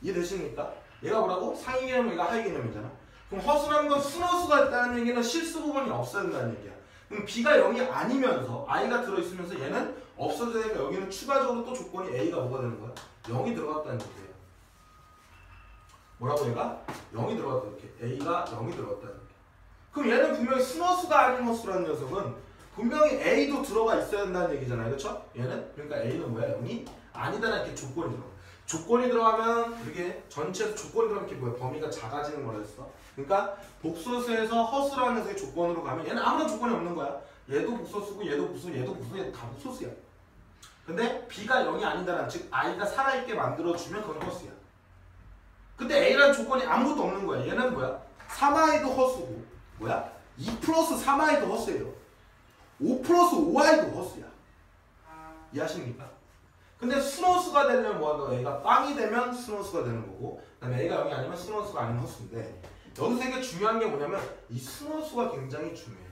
이해되십니까? 얘가 뭐라고? 상위 개념이고 얘가 하위 개념이잖아. 그럼 허수라는 건 순허수가 있다는 얘기는 실수 부분이 없어야 된다는 얘기야. 그럼 b가 0이 아니면서 i가 들어있으면서 얘는 없어져야 되니까 여기는 추가적으로 또 조건이 a가 뭐가 되는 거야? 0이 들어갔다는 얘기예요. 뭐라고 얘가? 0이 들어갔다 이렇게. a가 0이 들어갔다는 얘기. 그럼 얘는 분명히 순허수가 아닌 허수라는 녀석은 분명히 a도 들어가 있어야 된다는 얘기잖아요. 그렇죠? 얘는 그러니까 a는 뭐야? 0이 아니다라는 이렇게 조건이 들어가. 조건이 들어가면 이렇게 전체에서 조건이 들어가면 이렇게 뭐야? 범위가 작아지는 거라 했어. 그러니까 복소수에서 허수라는 녀석의 조건으로 가면 얘는 아무런 조건이 없는 거야. 얘도 복소수고 얘도 복소, 얘도 복소, 얘도 다 복소수야. 근데 b가 0이 아니다라는 즉 i가 살아있게 만들어주면 그건 허수야. 근데 a라는 조건이 아무것도 없는 거야. 얘는 뭐야? 3i도 허수고 뭐야? 2 플러스 3i도 허수예요. 5 플러스 5i도 허수야. 이해하십니까? 근데 순허수가 되려면 뭐하노? A가 빵이 되면 순허수가 되는 거고 그 다음에 A가 0이 아니면 순허수가 아닌 허수인데 여기서 되게 중요한 게 뭐냐면 이 순허수가 굉장히 중요해.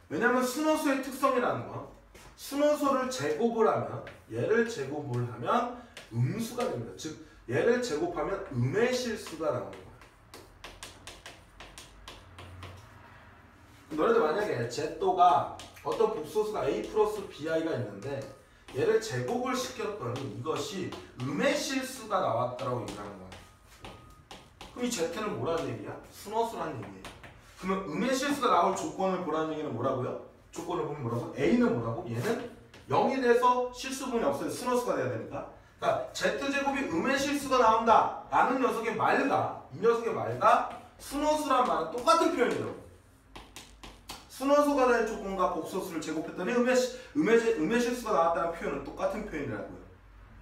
왜냐면 순허수의 특성이라는 건 순허수를 제곱을 하면 얘를 제곱을 하면 음수가 됩니다. 즉 얘를 제곱하면 음의 실수가 나오는 거야. 너네들 만약에 Z도가 어떤 복소수가 A 플러스 BI가 있는데 얘를 제곱을 시켰더니 이것이 음의 실수가 나왔다라고 얘기하는 거야. 그럼 이 Z는 뭐라는 얘기야? 순허수라는 얘기예요. 그러면 음의 실수가 나올 조건을 보라는 얘기는 뭐라고요? 조건을 보면 뭐라고? A는 뭐라고? 얘는 0이 돼서 실수분이 없어요. 순허수가 돼야 되니까. 그러니까 Z제곱이 음의 실수가 나온다 라는 녀석의 말과 이 녀석의 말과 순허수란 말은 똑같은 표현이라고. 순허수가 될 조건과 복소수를 제곱했더니 음의 실수가 나왔다는 표현은 똑같은 표현이라고요.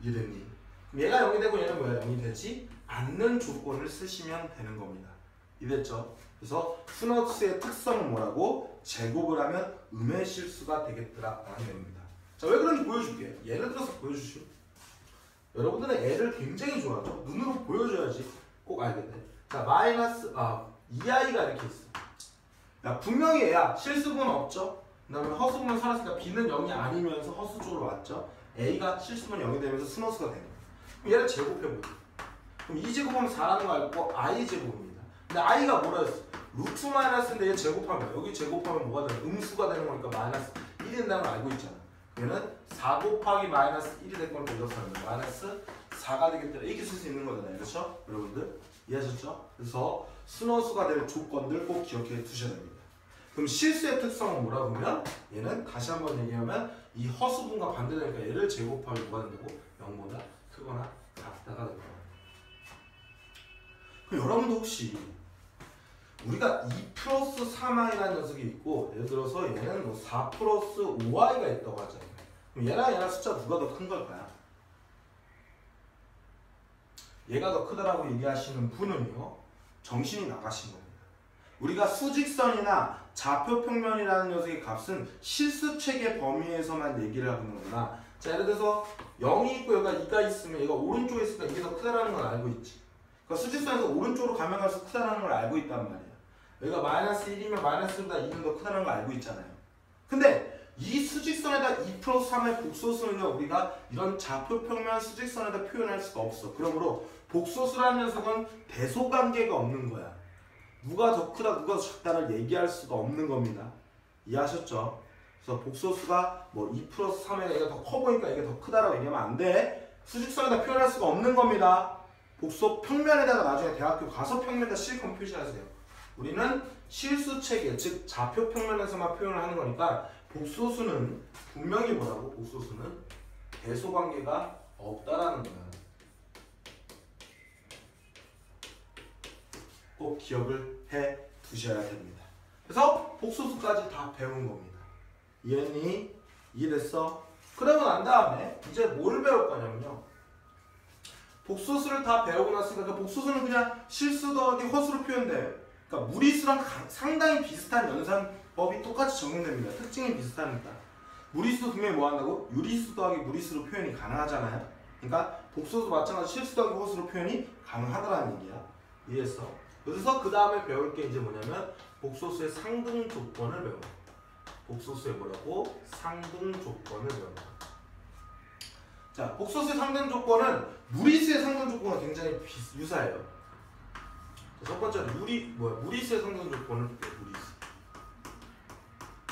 이해됐니? 그럼 얘가 0이 되고 얘는 뭐야? 0이 되지 않는 조건을 쓰시면 되는 겁니다. 이랬죠. 그래서 스너스의 특성은 뭐라고? 제곱을 하면 음의 실수가 되겠더라 라는 내용입니다. 자, 왜 그런지 보여줄게요. 예를 들어서 보여주시오. 여러분들은 애를 굉장히 좋아하죠. 눈으로 보여줘야지 꼭 알겠네. 자, 마이너스 2i가 이렇게 있어. 야, 분명히 애야 실수분 없죠. 그 다음에 허수분은 살았으니까 b는 0이 아니면서 허수 쪽으로 왔죠. a가 실수분 0이 되면서 스너스가 되는 거야. 그럼 얘를 제곱해보자. 그럼 2제곱하면 4라는 거 알고 i 제곱입니다. 근데 i가 뭐라 했어? 루트 마이너스인데 얘 제곱하면 여기 제곱하면 뭐가 되는? 음수가 되는 거니까 마이너스 1이 된다는 걸 알고 있잖아. 얘는 4 곱하기 마이너스 1이 될 거니까 이렇게 하면 마이너스 4가 되겠다. 이렇게 쓸 수 있는 거잖아요. 그렇죠? 여러분들 이해하셨죠? 그래서 순허수가 될 조건들 꼭 기억해 두셔야 됩니다. 그럼 실수의 특성은 뭐라고 하면 얘는 다시 한번 얘기하면 이 허수분과 반대되니까 얘를 제곱하면 뭐가 된다고? 0보다 크거나 같다가 될 거예요. 그럼 여러분도 혹시 우리가 2 플러스 3i라는 녀석이 있고 예를 들어서 얘는 뭐 4 플러스 5i가 있다고 하잖아요. 그럼 얘랑 숫자 누가 더 큰 걸까요? 얘가 더 크다라고 얘기하시는 분은요 정신이 나가신 겁니다. 우리가 수직선이나 좌표평면이라는 녀석의 값은 실수책의 범위에서만 얘기를 하는 거구나. 자, 예를 들어서 0이 있고 여기가 2가 있으면 얘가 오른쪽에 있으니까 이게 더 크다라는 걸 알고 있지. 그러니까 수직선에서 오른쪽으로 가면 갈수록 크다라는 걸 알고 있단 말이야. 여기가 마이너스 1이면 마이너스보다 2는 더 크다는 걸 알고 있잖아요. 근데 이 수직선에다 2 플러스 3의 복소수는요 우리가 이런 좌표평면 수직선에다 표현할 수가 없어. 그러므로 복소수라는 녀석은 대소관계가 없는 거야. 누가 더 크다 누가 더 작다를 얘기할 수가 없는 겁니다. 이해하셨죠? 그래서 복소수가 뭐 2 플러스 3의 얘가 더 커 보니까 이게 더 크다라고 얘기하면 안 돼. 수직선에다 표현할 수가 없는 겁니다. 복소 평면에다가 나중에 대학교 가서 평면에다 실컷 표시하세요. 우리는 실수체계, 즉 좌표 평면에서만 표현을 하는 거니까 복소수는 분명히 뭐라고? 복소수는 대소관계가 없다라는 거야. 꼭 기억을 해 두셔야 됩니다. 그래서 복소수까지 다 배운 겁니다. 이해했니? 이해됐어? 그러고 난 다음에 이제 뭘 배울 거냐면요. 복소수를 다 배우고 났으니까 그 복소수는 그냥 실수 더하기 허수로 표현돼요. 그러니까 무리수랑 상당히 비슷한 연산법이 똑같이 적용됩니다. 특징이 비슷하니까. 무리수도 분명히 뭐 한다고? 유리수 더하기 무리수로 표현이 가능하잖아요. 그러니까 복소수 마찬가지 실수 더하기 허수로 표현이 가능하다라는 얘기야. 이해했어? 그래서 그 다음에 배울 게 이제 뭐냐면 복소수의 상등 조건을 배워. 복소수의 뭐라고? 상등 조건을 배워. 자, 복소수의 상등 조건은 무리수의 상등 조건과 굉장히 유사해요. 자, 첫 번째는 무리수의 상등 조건을 볼게요. 무리수.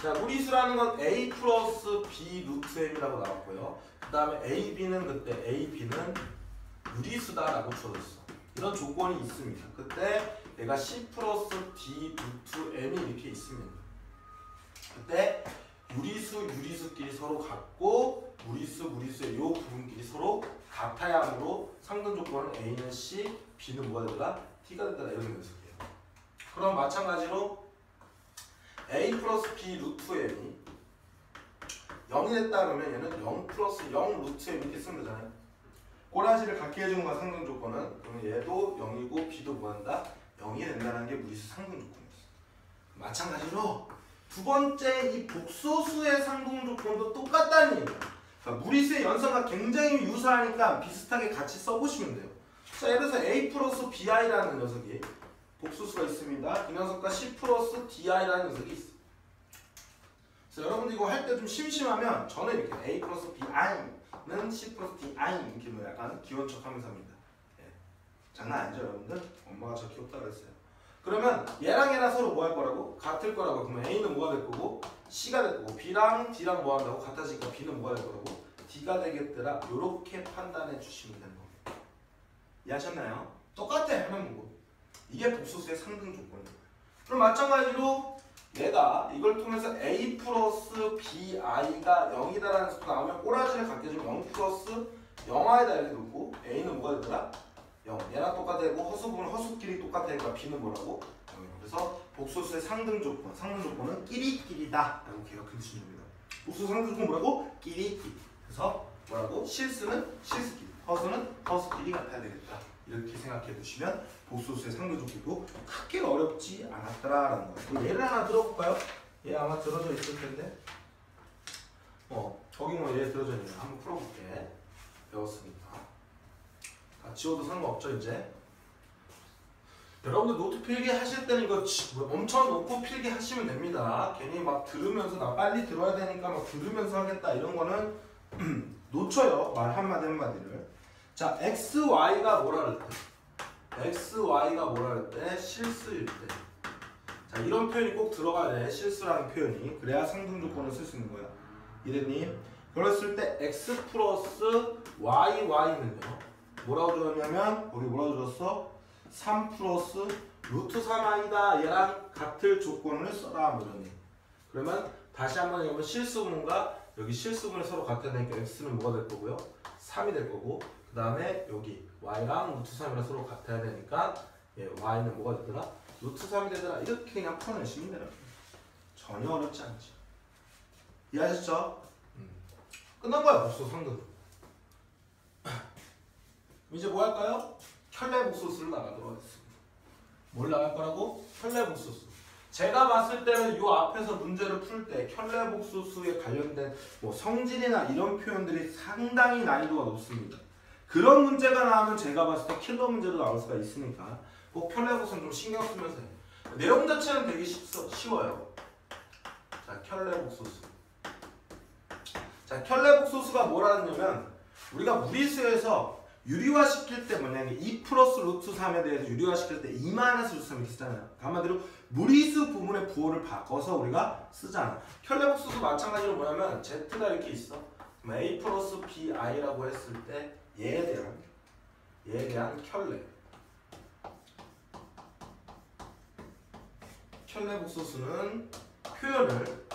자, 무리수라는 건 a 플러스 b 루트 m이라고 나왔고요. 그 다음에 ab는 그때 ab는 유리수다라고 주어졌어. 이런 조건이 있습니다. 그때 얘가 c 플러스 d 루트 m이 이렇게 있으면 그때 유리수끼리 서로 같고 무리수의 요 부분끼리 서로 같아야 하므로 상등 조건은 a는 c, b는 뭐가 되더라? t가 되더라 이런 녀석이에요. 그럼 마찬가지로 a 플러스 b 루트 m이 0이 됐다 그러면 얘는 0 플러스 0 루트 m 이렇게 쓰면 되잖아요. 꼬라지를 같게 해주는 건 상등 조건은 그러면 얘도 0이고 b도 뭐한다? 0이 된다는 게 무리수 상등 조건이었어. 마찬가지로 두 번째 이 복소수의 상등 조건도 똑같다는 얘기예요. 그러니까 무리수의 연산과 굉장히 유사하니까 비슷하게 같이 써보시면 돼요. 자, 예를 들어서 a 플러스 bi라는 녀석이 복소수가 있습니다. 이 녀석과 c 플러스 di라는 녀석이 있어요. 그래서 여러분들 이거 할 때 좀 심심하면 저는 이렇게 a 플러스 bi는 c 플러스 di 이렇게 뭐 약간 귀여운 척 하면서 합니다. 예. 장난 아니죠 여러분들? 엄마가 저 귀엽다 그랬어요. 그러면 얘랑 서로 뭐 할 거라고? 같을 거라고. 그러면 a는 뭐가 될 거고 c가 될 거고 b랑 d랑 뭐 한다고? 같아지니까 b는 뭐가 될 거라고? d가 되겠더라. 요렇게 판단해 주시면 되는 겁니다. 이해하셨나요? 똑같아 하는 거고. 이게 복소수의 상등 조건이에요. 그럼 마찬가지로 얘가 이걸 통해서 a 플러스 bi가 0이다라는 수가 나오면 꼬라지를 갖게 해주면 0 플러스 0i다 이렇게 놓고 a는 뭐가 되더라? 0. 얘랑 똑같아 되고 허수분은 허수끼리 똑같아 되니까 b는 뭐라고? 0. 그래서 복소수의 상등 조건은 끼리끼리다 라고 기억해 주시면 됩니다. 복소수 상등 조건 뭐라고? 끼리끼리. 그래서 뭐라고? 실수는 실수끼리, 허수는 허수끼리 같아야 되겠다. 이렇게 생각해 두시면 복소수의 상대적기도 크게 어렵지 않았더라라는 거예요. 그럼 예를 하나 들어볼까요? 얘 아마 들어져 있을 텐데. 거기 뭐 얘 들어져 있는 거 한번 풀어볼게. 배웠으니까. 다 지워도 상관없죠 이제. 여러분들 노트 필기 하실 때는 이거 엄청 놓고 필기 하시면 됩니다. 괜히 막 들으면서 나 빨리 들어야 되니까 막 들으면서 하겠다 이런 거는 놓쳐요. 말 한마디 한마디를. 자, XY가 뭐라 그럴 때? XY가 뭐라 그럴 때? 실수일 때. 자, 이런 표현이 꼭 들어가야 돼. 실수라는 표현이. 그래야 상등 조건을 쓸 수 있는 거야. 이래님. 그랬을 때 X 플러스 YY는요. 뭐라고 줬냐면 우리 뭐라고 줬어? 3 플러스 루트 3i다. 얘랑 같을 조건을 써라. 뭐 이러니. 그러면 다시 한번 여러분 실수분과 여기 실수분이 서로 같아야 되니까 x는 뭐가 될 거고요? 3이 될 거고 그 다음에 여기 y랑 루트 3이랑 서로 같아야 되니까 y는 뭐가 되더라? 루트 3이 되더라. 이렇게 그냥 풀어내시면 돼요. 전혀 어렵지 않지. 이해하셨죠? 끝난 거야 복수 상등. 이제 뭐 할까요? 켤레복소수를 나가도록 하겠습니다. 뭘 나갈 거라고? 켤레복소수. 제가 봤을 때는 이 앞에서 문제를 풀 때 켤레복소수에 관련된 뭐 성질이나 이런 표현들이 상당히 난이도가 높습니다. 그런 문제가 나오면 제가 봤을 때 킬러 문제도 나올 수가 있으니까 꼭 켤레복소는 좀 신경 쓰면서 해요. 내용 자체는 되게 쉬워요. 자, 켤레복소수. 자, 켤레복소수가 뭐라는 냐면 우리가 무리수에서 유리화 시킬 때 뭐냐면 2 플러스 루트 3에 대해서 유리화 시킬 때 2 마이너스 루트 3 이렇게 쓰잖아요. 한마디로 무리수 부분의 부호를 바꿔서 우리가 쓰잖아. 켤레복소수 마찬가지로 뭐냐면 Z가 이렇게 있어. A 플러스 BI라고 했을 때 얘에 대한 켤레복소수는 표현을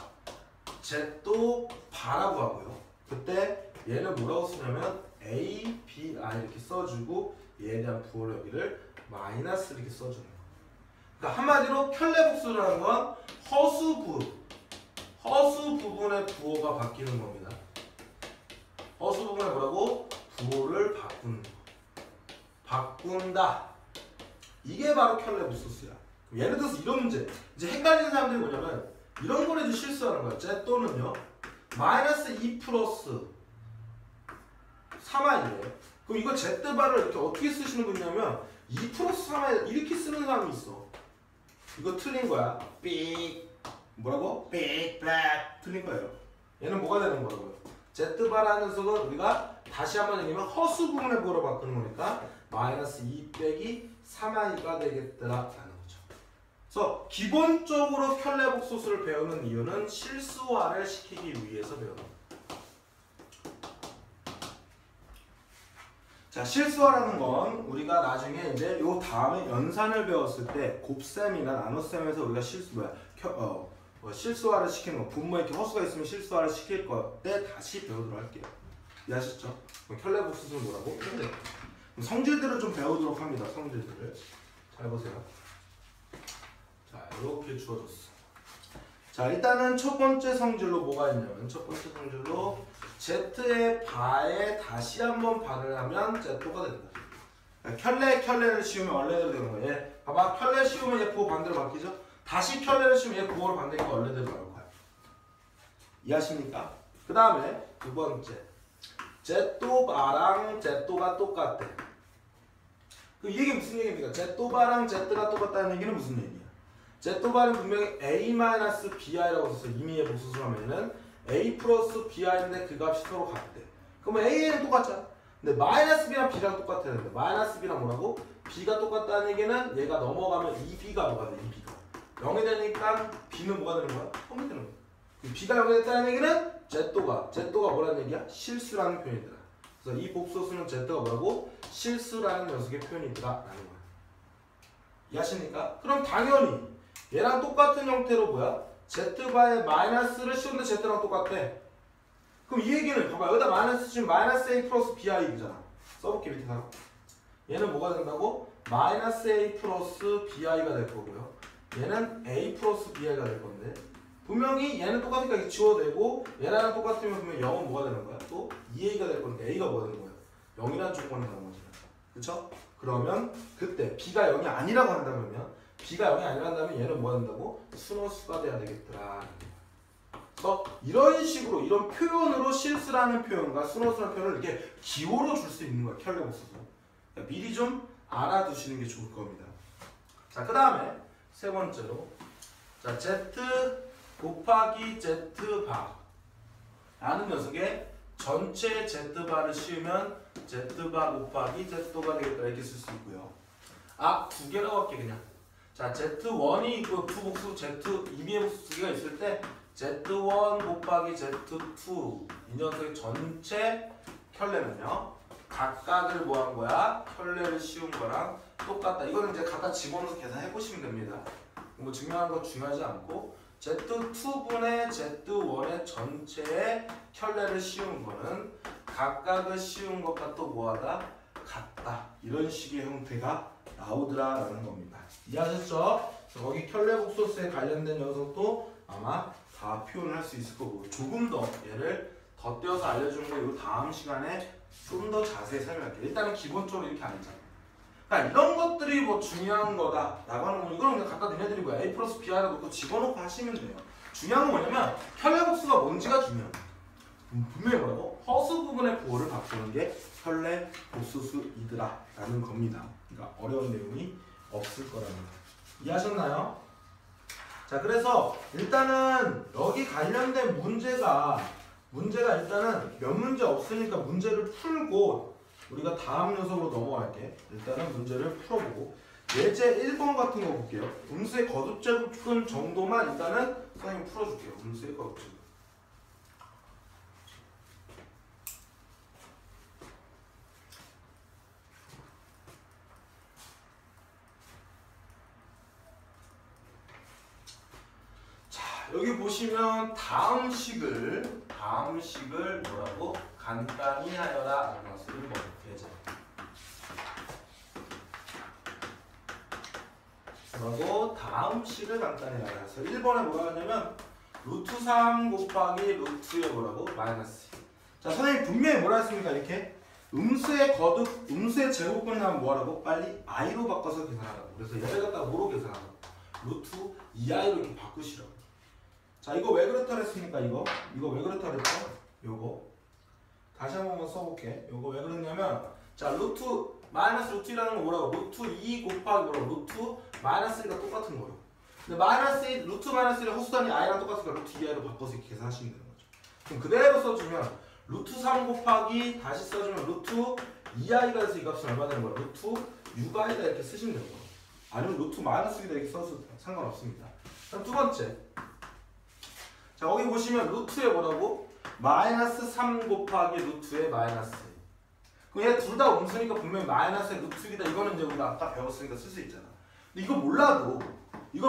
Z도 바라고 하고요. 그때 얘는 뭐라고 쓰냐면 A, B, I 이렇게 써주고 얘에 대한 부호를 여기를 마이너스 이렇게 써주는 거예요. 그러니까 한마디로 켤레복수라는 건 허수 부분의 부호가 바뀌는 겁니다. 허수 부분에 뭐라고? 부호를 바꾸는 거. 바꾼다. 이게 바로 켤레복수야. 예를 들어서 이런 문제. 이제 헷갈리는 사람들이 뭐냐면 이런 걸 이제 실수하는 거야. Z 또는요. 마이너스 2 플러스 3i래요. 그럼 이거 Z바를 이렇게 어떻게 쓰시는 분이냐면 2 플러스 3i 이렇게 쓰는 사람이 있어. 이거 틀린 거야. 삑. 뭐라고? 삑, 백. 틀린 거예요. 얘는 뭐가 되는 거라고요? Z바라는 녀석은 우리가 다시 한번 얘기하면 허수 부분의 부호로 바꾸는 거니까 마이너스 2 빼기 3i가 되겠더라라는 거죠. 그래서 기본적으로 켤레복소수를 배우는 이유는 실수화를 시키기 위해서 배우는 거예요. 자, 실수화라는 건 우리가 나중에 이제 요 다음에 연산을 배웠을 때 곱셈이나 나눗셈에서 우리가 실수화를 시키는 거, 분모에 이렇게 허수가 있으면 실수화를 시킬 때 다시 배우도록 할게요. 이해하셨죠? 켤레복소수는 뭐라고? 그럼 성질들을 좀 배우도록 합니다. 성질들을 잘 보세요. 자, 이렇게 주어졌어. 자, 일단은 첫 번째 성질로 뭐가 있냐면 첫 번째 성질로 Z의 바에 다시 한번 발을 하면 Z도가 된다. 켤레를 씌우면 원래대로 되는 거예요. 얘 봐봐, 켤레 씌우면 얘 부호 반대로 바뀌죠? 다시 켤레를 씌우면 얘 부호로 바뀌니까 원래대로 나올 거야. 이해하십니까? 그 다음에 두 번째 Z도바랑 Z도가 똑같대. 그 얘기 무슨 얘기입니까? Z도바랑 Z가 똑같다는 얘기는 무슨 얘기야? Z도바는 분명히 A-BI라고 써서 이미 복소수 하면은 A 플러스 BI인데 그 값이 서로 같대. 그러면 A는 똑같잖아. 근데 마이너스 B랑 B랑 똑같아야 되는데 마이너스 B랑 뭐라고? B가 똑같다는 얘기는 얘가 넘어가면 2B가 뭐가 돼? 2B가 0이 되니까 B는 뭐가 되는 거야? 0이 되는 거야. B가 0이 됐다는 얘기는 Z도가 뭐라는 얘기야? 실수라는 표현이더라. 그래서 이 복소수는 Z가 뭐라고? 실수라는 녀석의 표현이더라 라는 거야. 이해하십니까? 그럼 당연히 얘랑 똑같은 형태로 뭐야? Z바에 마이너스를 씌웠는데 Z랑 똑같대. 그럼 이 얘기는 봐봐, 여기다 마이너스 씌우면 마이너스 A 플러스 BI잖아. 써볼게 밑에다가. 얘는 뭐가 된다고? 마이너스 A 플러스 BI가 될 거고요. 얘는 A 플러스 BI가 될 건데 분명히 얘는 똑같으니까 이렇게 지워되고 얘랑 똑같으면 그러면 0은 뭐가 되는 거야? 또 2A가 될 건데 A가 뭐가 되는 거야? 0이라는 조건이 나오는 거지. 그쵸? 그러면 그때 b가 0이 아니라고 한다면 b가 0이 아니란다면 얘는 뭐 한다고? 순호수가 돼야 되겠더라. 그래서 이런 식으로 이런 표현으로 실수라는 표현과 순호수라는 표현을 이렇게 기호로 줄 수 있는 거야. 켤레복수도. 그러니까 미리 좀 알아두시는 게 좋을 겁니다. 자, 그 다음에 세 번째로 자 z 곱하기 z바 라는 녀석의 전체 z바를 씌우면 z바 곱하기 z도가 되겠다 이렇게 쓸 수 있고요. 두 개라고 할게 그냥. 자 z1이 있고 부복수 z2 복수 두 개가 있을 때 z1 곱하기 z2 이 녀석의 전체 켤레는요 각각을 뭐 한 거야? 켤레를 씌운 거랑 똑같다. 이거는 이제 갖다 집어넣어서 계산해 보시면 됩니다. 뭐 증명하는 거 중요하지 않고 z2분의 z1의 전체의 켤레를 씌운 거는 각각을 씌운 것과 또 뭐하다? 같다. 이런 식의 형태가 나오더라라는 겁니다. 이해하셨죠? 거기 켤레복소스에 관련된 녀석도 아마 다 표현을 할 수 있을 거고 조금 더 얘를 덧대어서 알려주는 거 이거 다음 시간에 좀 더 자세히 설명할게요. 일단은 기본적으로 이렇게 알자. 그러니까 이런 것들이 뭐 중요한 거다 라고 하는 건 이거는 그냥 갖다 내드린 거야. a 플러스 b 하나 놓고 집어넣고 하시면 돼요. 중요한 건 뭐냐면 켤레복수가 뭔지가 중요해요. 분명히 뭐라고? 허수 부분의 부호를 바꾸는 게 켤레복수수이더라 라는 겁니다. 그러니까 어려운 내용이 없을 거랍니다. 이해하셨나요? 자, 그래서 일단은 여기 관련된 문제가 일단은 몇 문제 없으니까 문제를 풀고 우리가 다음 녀석으로 넘어갈게. 일단은 문제를 풀어보고 예제 1번 같은 거 볼게요. 음수의 거듭제곱근 정도만 일단은 선생님 풀어줄게요. 음수의 거듭제곱. 여기 보시면 다음 식을 뭐라고? 간단히 하여라 라는 것을 1번 예제 뭐라고? 다음 식을 간단히 하여라. 그래서 1번에 뭐라 하냐면 루트 3 곱하기 루트의 뭐라고? 마이너스. 자, 선생님 분명히 뭐라 했습니까? 이렇게 음수의 제곱근을 하면 뭐하라고? 빨리 i로 바꿔서 계산하라고. 그래서 얘를 갖다가 뭐로 계산하라고? 루트 2i로 이렇게 바꾸시라고. 자, 이거 왜 그렇다 그랬습니까? 이거 왜 그렇다 그랬죠? 요거 다시 한번 써볼게. 요거 왜 그랬냐면 자 루트 마이너스 루트 1이라는 건 뭐라고? 루트 2 곱하기 뭐라고? 루트 마이너스 1과 똑같은 거예요. 근데 마이너스 1, 루트 마이너스 1의 허수단이 i랑 똑같으니까 루트 2i로 바꿔서 이렇게 계산하시면 되는 거죠. 그럼 그대로 써주면 루트 3 곱하기 다시 써주면 루트 2i가 돼서 이 값은 얼마 되는 거야? 루트 6i다 이렇게 쓰시면 되는 거예요. 아니면 루트 마이너스 1이다 이렇게 써도 상관없습니다. 그럼 두 번째 자, 거기 보시면 루트에 뭐라고? 마이너스 3 곱하기 루트에 마이너스 1. 그럼 얘 둘 다 음수니까 분명히 마이너스의 루트이다. 이거는 이제 우리가 아까 배웠으니까 쓸 수 있잖아. 근데 이걸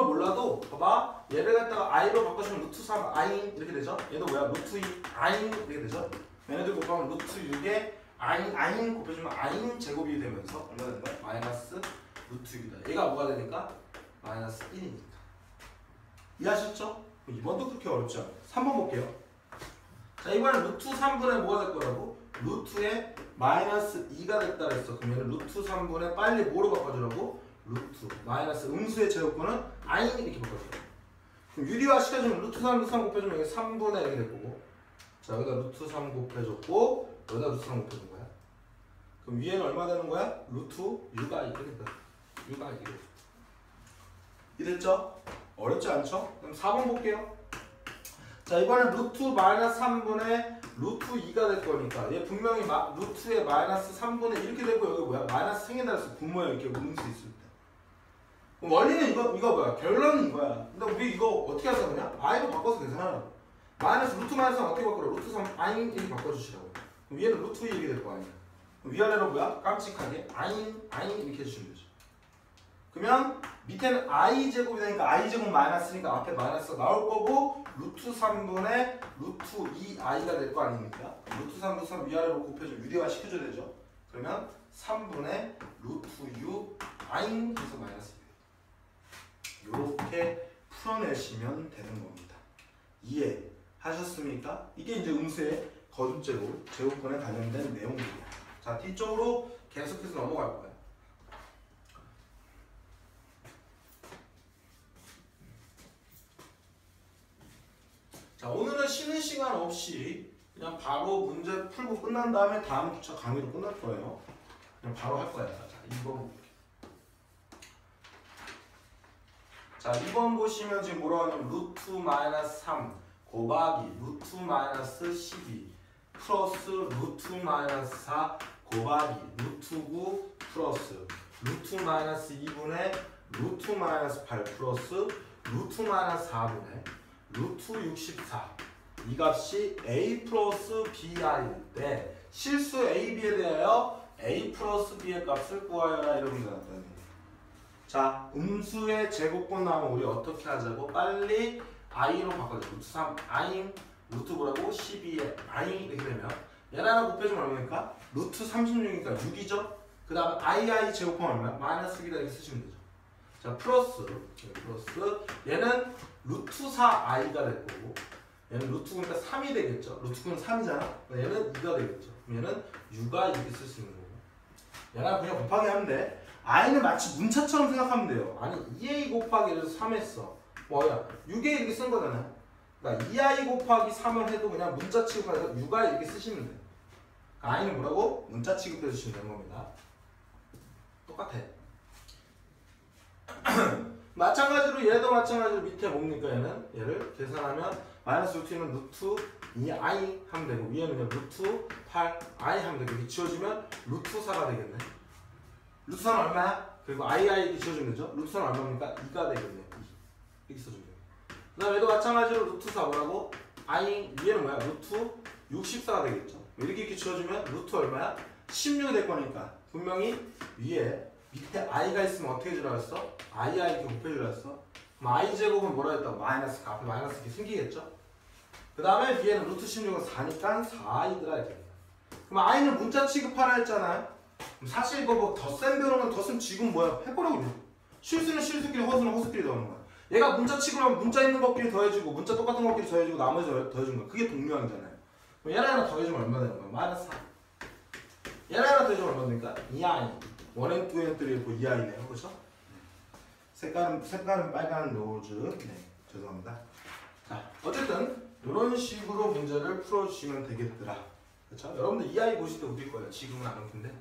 몰라도 봐봐. 얘를 갖다가 i로 바꿔주면 루트 3 i 이렇게 되죠? 얘도 뭐야? 루트 2 i 이렇게 되죠? 얘네들 곱하면 루트 6에 i 곱해주면 i 제곱이 되면서 얼마 되는 거야? 마이너스 루트 6이다. 얘가 뭐가 되니까? 마이너스 1이니까. 이해하셨죠? 2번도 그렇게 어렵지 않아요. 3번 볼게요. 자, 이번엔 루트 3분의 뭐가 될 거라고? 루트에 마이너스 2가 됐다 그랬어. 그러면 루트 3분의 빨리 뭐로 바꿔주라고? 루트 마이너스 음수의 제곱근은 i 이렇게 바꿔줘요. 그럼 유리화 시켜주면 루트 3 곱해주면 여기 3분의 이렇게 될 거고. 자, 여기다 루트 3 곱해줬고 여기다 루트 3 곱해준 거야. 그럼 위에는 얼마 되는 거야? 루트 6i 이렇게 된다. 6i 이렇게. 이랬죠? 어렵지 않죠? 그럼 4번 볼게요. 자, 이번엔 루트 마이너스 3분의 루트 2가 될 거니까 얘 분명히 루트에 마이너스 3분의 이렇게 되고 여기 뭐야? 마이너스 생긴다 그랬어. 분모에 이렇게 음수 있을 때. 그럼 원리는 이거 뭐야? 결론은 이거야. 근데 우리 이거 어떻게 하자 그냥? i로 바꿔서 계산하라고. 마이너스 루트 마이너스 어떻게 바꿔라? 루트 3 i 이렇게 바꿔주시라고. 그럼 얘는 루트 2 이렇게 될 거 아니야. 그럼 위아래로 뭐야? 깜찍하게 i 이렇게 해주시면 되죠. 그러면 밑에는 i 제곱이 되니까 i 제곱 마이너스니까 앞에 마이너스가 나올 거고 루트 3분의 루트 2i가 될 거 아닙니까? 루트 3 위아래로 곱해서 유리화 시켜줘야 되죠. 그러면 3분의 루트 6i 해서 마이너스 2. 이렇게 풀어내시면 되는 겁니다. 이해하셨습니까? 이게 이제 음수의 거듭제곱, 제곱근에 관련된 내용들이야. 자, 뒤쪽으로 계속해서 넘어갈 거예요. 자, 오늘은 쉬는 시간 없이 그냥 바로 문제 풀고 끝난 다음에 다음 주차 강의도 끝날 거예요. 그냥 바로 할 거야. 자, 2번 볼게요. 자, 2번 보시면 지금 뭐라고 하냐면 루트 마이너스 3 곱하기 루트 마이너스 12 플러스 루트 마이너스 4 곱하기 루트 9 플러스 루트 마이너스 2분의 루트 마이너스 8 플러스 루트 마이너스 4분의 루트 64 이 값이 a 플러스 bi일 때 실수 a, b에 대하여 a 플러스 b의 값을 구하여라 이런 문제 나왔다는 얘기예요. 자, 음수의 제곱권 나오면 우리 어떻게 하자고? 빨리 i로 바꿔줘. 루트 3 i 루트 뭐라고? 12에 i 이렇게 되면 얘를 하나 곱해주면 얼마입니까? 루트 36이니까 6이죠? 그 다음 i 제곱하면 얼마야? 마이너스 6이다 이렇게 쓰시면 되죠. 자, 플러스 얘는 루트 4i가 될 거고 얘는 루트 9니까 3이 되겠죠. 루트 9는 3이잖아. 얘는 2가 되겠죠. 그럼 얘는 6가 이렇게 쓸 수 있는 거고 얘랑 그냥 곱하기 하면 돼. i는 마치 문자처럼 생각하면 돼요. 아니 2a 곱하기 예를 들어서 3 했어. 뭐야? 6a 이렇게 쓴 거잖아요. 그러니까 2i 곱하기 3을 해도 그냥 문자 취급해서 6i 이렇게 쓰시면 돼요. 그러니까 i는 뭐라고? 문자 취급해 주시면 되는 겁니다. 똑같아. 마찬가지로 얘도 마찬가지로 밑에 뭡니까 얘는? 얘를 계산하면 마이너스 루트는 루트 2i 하면 되고 위에는 루트 8i 하면 되고 이렇게 지워지면 루트 4가 되겠네. 루트 4는 얼마야? 그리고 i 이렇게 지워주면 되죠? 루트 4는 얼마입니까? 2가 되겠네. 2 이렇게 써주면 돼요. 그 다음에 얘도 마찬가지로 루트 4 뭐라고? i 위에는 뭐야? 루트 64가 되겠죠? 이렇게 지워주면 루트 얼마야? 16이 될 거니까 분명히 위에 밑에 i가 있으면 어떻게 해주라 했어? i 이렇게 곱해주라 했어? 그럼 i 제곱은 뭐라 했다고? 마이너스 앞에 마이너스 이렇게 생기겠죠? 그 다음에 위에는 루트 16은 4니까 4i더라 이렇게. 그럼 i는 문자 취급하라 했잖아요? 그럼 사실 이거 뭐 덧셈 배우는 덧셈 지금 뭐야? 해보라고 그래. 실수는 실수끼리 허수는 허수끼리 더하는 거야. 얘가 문자 취급하면 문자 있는 것끼리 더해주고 문자 똑같은 것끼리 더해주고 나머지 더해주는 거야. 그게 동류항이잖아요. 그럼 얘를 하나 더해주면 얼마 되는 거야? 마이너스 4. 얘를 하나 더해주면 얼마 됩니까? 2i. 1and 2 and 3 뭐 2i네요. 그렇죠? 색깔은 빨간 로즈. 네, 죄송합니다. 자, 어쨌든 이런 식으로 문제를 풀어주시면 되겠더라. 그렇죠? 여러분들 2i 보실 때 웃길 거예요. 지금은 안 웃긴데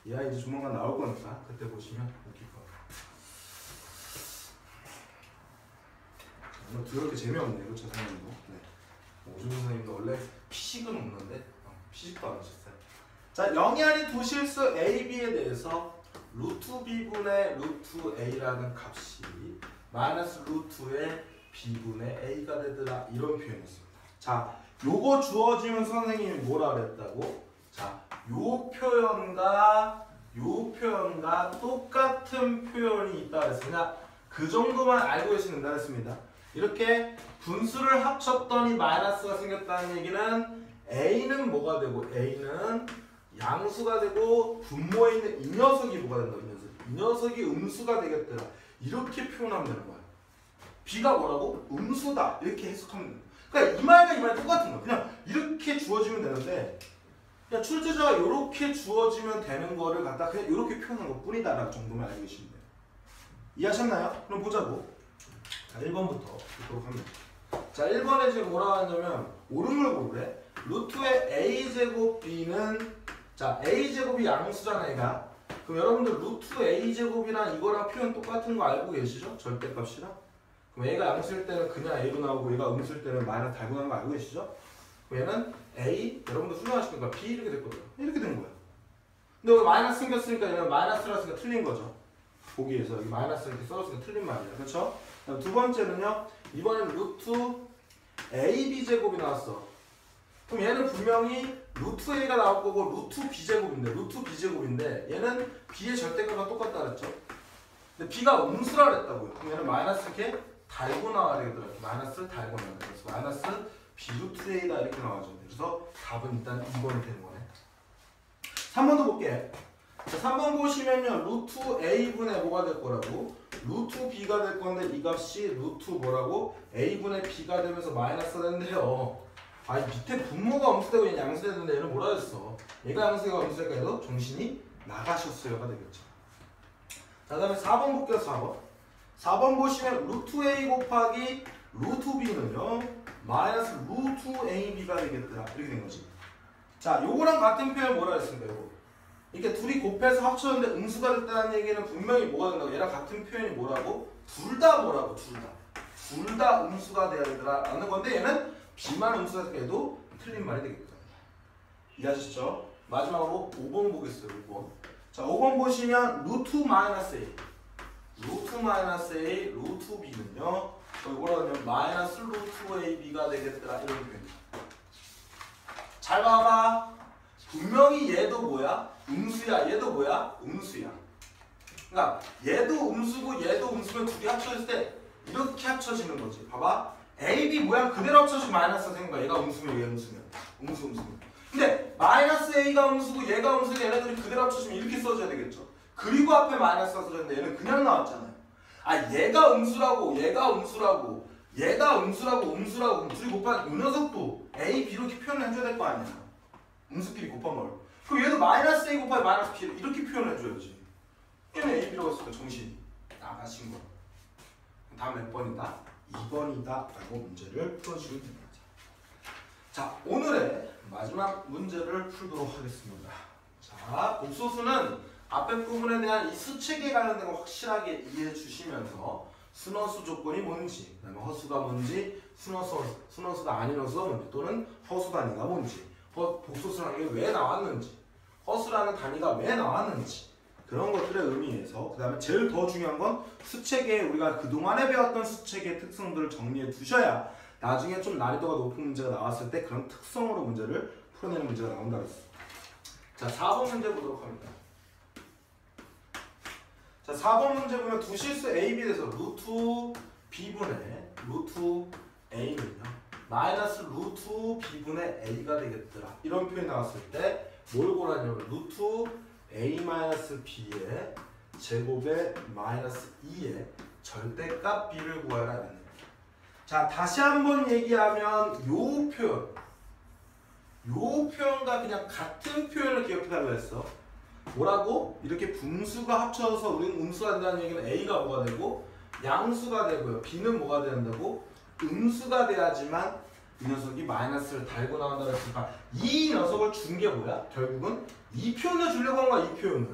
2i 이제 조만간 나올 거니까 그때 보시면 웃길 거예요. 오늘 더럽게 재미없네요. 저 선생님도. 네. 오준 선생님도 원래 피식은 없는데 피식도 안 하셨어요. 자, 0이 아닌 두 실수 a, b에 대해서 루트 b분의 루트 a라는 값이 마이너스 루트의 b분의 a가 되더라 이런 표현이었습니다. 자, 요거 주어지면 선생님이 뭐라 그랬다고? 자, 요 표현과 똑같은 표현이 있다 그랬으냐? 그 정도만 알고 계시는다 그랬습니다. 이렇게 분수를 합쳤더니 마이너스가 생겼다는 얘기는 a는 뭐가 되고 a는 양수가 되고 분모에 있는 이 녀석이 뭐가 된다? 이 녀석이 음수가 되겠더라. 이렇게 표현하면 되는 거야. b가 뭐라고? 음수다. 이렇게 해석하면 된다. 그러니까 이 말과 이 말이 똑같은 거야. 그냥 이렇게 주어지면 되는데 그냥 출제자가 이렇게 주어지면 되는 거를 갖다 그냥 이렇게 표현한 것 뿐이다라는 정도만 알고 계시면 돼요. 이해하셨나요? 그럼 보자고. 자, 1번부터 보도록 합니다. 자, 1번에 지금 뭐라고 하냐면 옳음을 고르래. 루트의 a제곱 b는 자, a제곱이 양수잖아 얘가. 그럼 여러분들 루트 a제곱이랑 이거랑 표현 똑같은 거 알고 계시죠? 절대값이랑. 그럼 얘가 양수일 때는 그냥 a로 나오고 얘가 음수일 때는 마이너스 달고 나오는 거 알고 계시죠? 그럼 얘는 a, 여러분들 훌륭하실 거니까 b 이렇게 됐거든요. 이렇게 된 거야. 근데 여기 마이너스 생겼으니까 얘는 마이너스라 쓰니까 틀린 거죠. 보기에서 여기 마이너스 이렇게 써줬으니까 틀린 말이야. 그렇죠? 두 번째는요. 이번에는 루트 ab 제곱이 나왔어. 그럼 얘는 분명히 루트 a가 나올 거고 루트 b제곱인데 얘는 b의 절대값과 똑같다 그랬죠. 근데 b가 음수라 그랬다고요. 그럼 얘는 마이너스 이렇게 달고 나와야 되겠더라고요. 마이너스를 달고 나와야 돼. 그래서 마이너스 b 루트 a가 이렇게 나와줘야 돼. 그래서 답은 일단 2번이 되는 거네. 3번도 볼게. 자, 3번 보시면요. 루트 a분의 뭐가 될 거라고? 루트 b가 될 건데 이 값이 루트 뭐라고? a분의 b가 되면서 마이너스가 된대요. 아니 밑에 분모가 음수되고 얘는 양수되는데 얘는 뭐라 했어? 얘가 양수가 음수니까 얘도 정신이 나가셨어요가 되겠죠. 자, 그 다음에 4번 볼게요. 4번 보시면 루트 a 곱하기 루트 b는요 마이너스 루트 AB가 되겠더라. 이렇게 된 거지. 자, 요거랑 같은 표현 뭐라 했습니까? 이거. 이렇게 둘이 곱해서 합쳤는데 음수가 됐다는 얘기는 분명히 뭐가 된다고? 얘랑 같은 표현이 뭐라고? 둘 다 뭐라고? 둘 다 음수가 돼야 되더라 라는 건데 얘는 B만 음수가 돼도 틀린 말이 되겠다. 이해하셨죠? 마지막으로 5번 보겠어요. 5번. 자, 5번 보시면 루트 마이너스 A 루트 B는요 이거라 하면 마이너스 루트 AB가 되겠더라 이런 표현입니다. 잘 봐봐. 분명히 얘도 뭐야? 음수야. 얘도 뭐야? 음수야. 그러니까 얘도 음수고 얘도 음수면 둘이 합쳐졌을 때 이렇게 합쳐지는 거지. 봐봐. A, B 모양 그대로 합쳐지면 마이너스가 되는 거야. 얘가 음수면 얘 음수면. 음수면. 근데 마이너스 A가 음수고 얘가 음수고 얘네들이 그대로 합쳐지면 이렇게 써줘야 되겠죠. 그리고 앞에 마이너스가 써졌는데 얘는 그냥 나왔잖아요. 아, 얘가 음수라고 그럼 둘이 곱한 이 녀석도 A, B로 이렇게 표현을 해줘야 될 거 아니야. 음수끼리 곱한 걸. 그럼 얘도 마이너스 A 곱하기 마이너스 B 이렇게 표현을 해줘야지. 얘는 A, B라고 했으니까 정신이 나가신 거. 다음 몇 번이다? 2번이다 라고 문제를 풀어주면 됩니다. 자, 오늘의 마지막 문제를 풀도록 하겠습니다. 자, 복소수는 앞에 부분에 대한 이 수책에 관련된 거 확실하게 이해해 주시면서 순허수 조건이 뭔지, 그다음에 허수가 뭔지, 순허수가 아닌 허수가 뭔지, 또는 허수 단위가 뭔지, 복소수라는 게 왜 나왔는지, 허수라는 단위가 왜 나왔는지 그런 것들의 의미에서 그 다음에 제일 더 중요한 건 수책에 우리가 그동안에 배웠던 수책의 특성들을 정리해 두셔야 나중에 좀 난이도가 높은 문제가 나왔을 때 그런 특성으로 문제를 풀어내는 문제가 나온다고 했어요. 자, 4번 문제 보도록 합니다. 자, 4번 문제 보면 두 실수 A, B에 대해서 루트 B분의 루트 A는요 마이너스 루트 B분의 A가 되겠더라 이런 표현이 나왔을 때 뭘 고르냐면 루트 A-B의 제곱의 마이너스 2의 절대값 B를 구하라 라는 얘기예요. 자, 다시 한번 얘기하면 요 표현과 그냥 같은 표현을 기억해달라고 했어. 뭐라고? 이렇게 분수가 합쳐서 우리는 음수가 된다는 얘기는 A가 뭐가 되고 양수가 되고요. B는 뭐가 된다고? 음수가 돼야지만 이 녀석이 마이너스를 달고 나온다고 했으니까 이 녀석을 준 게 뭐야? 결국은 이 표현을 주려고 한 거야. 이 표현을.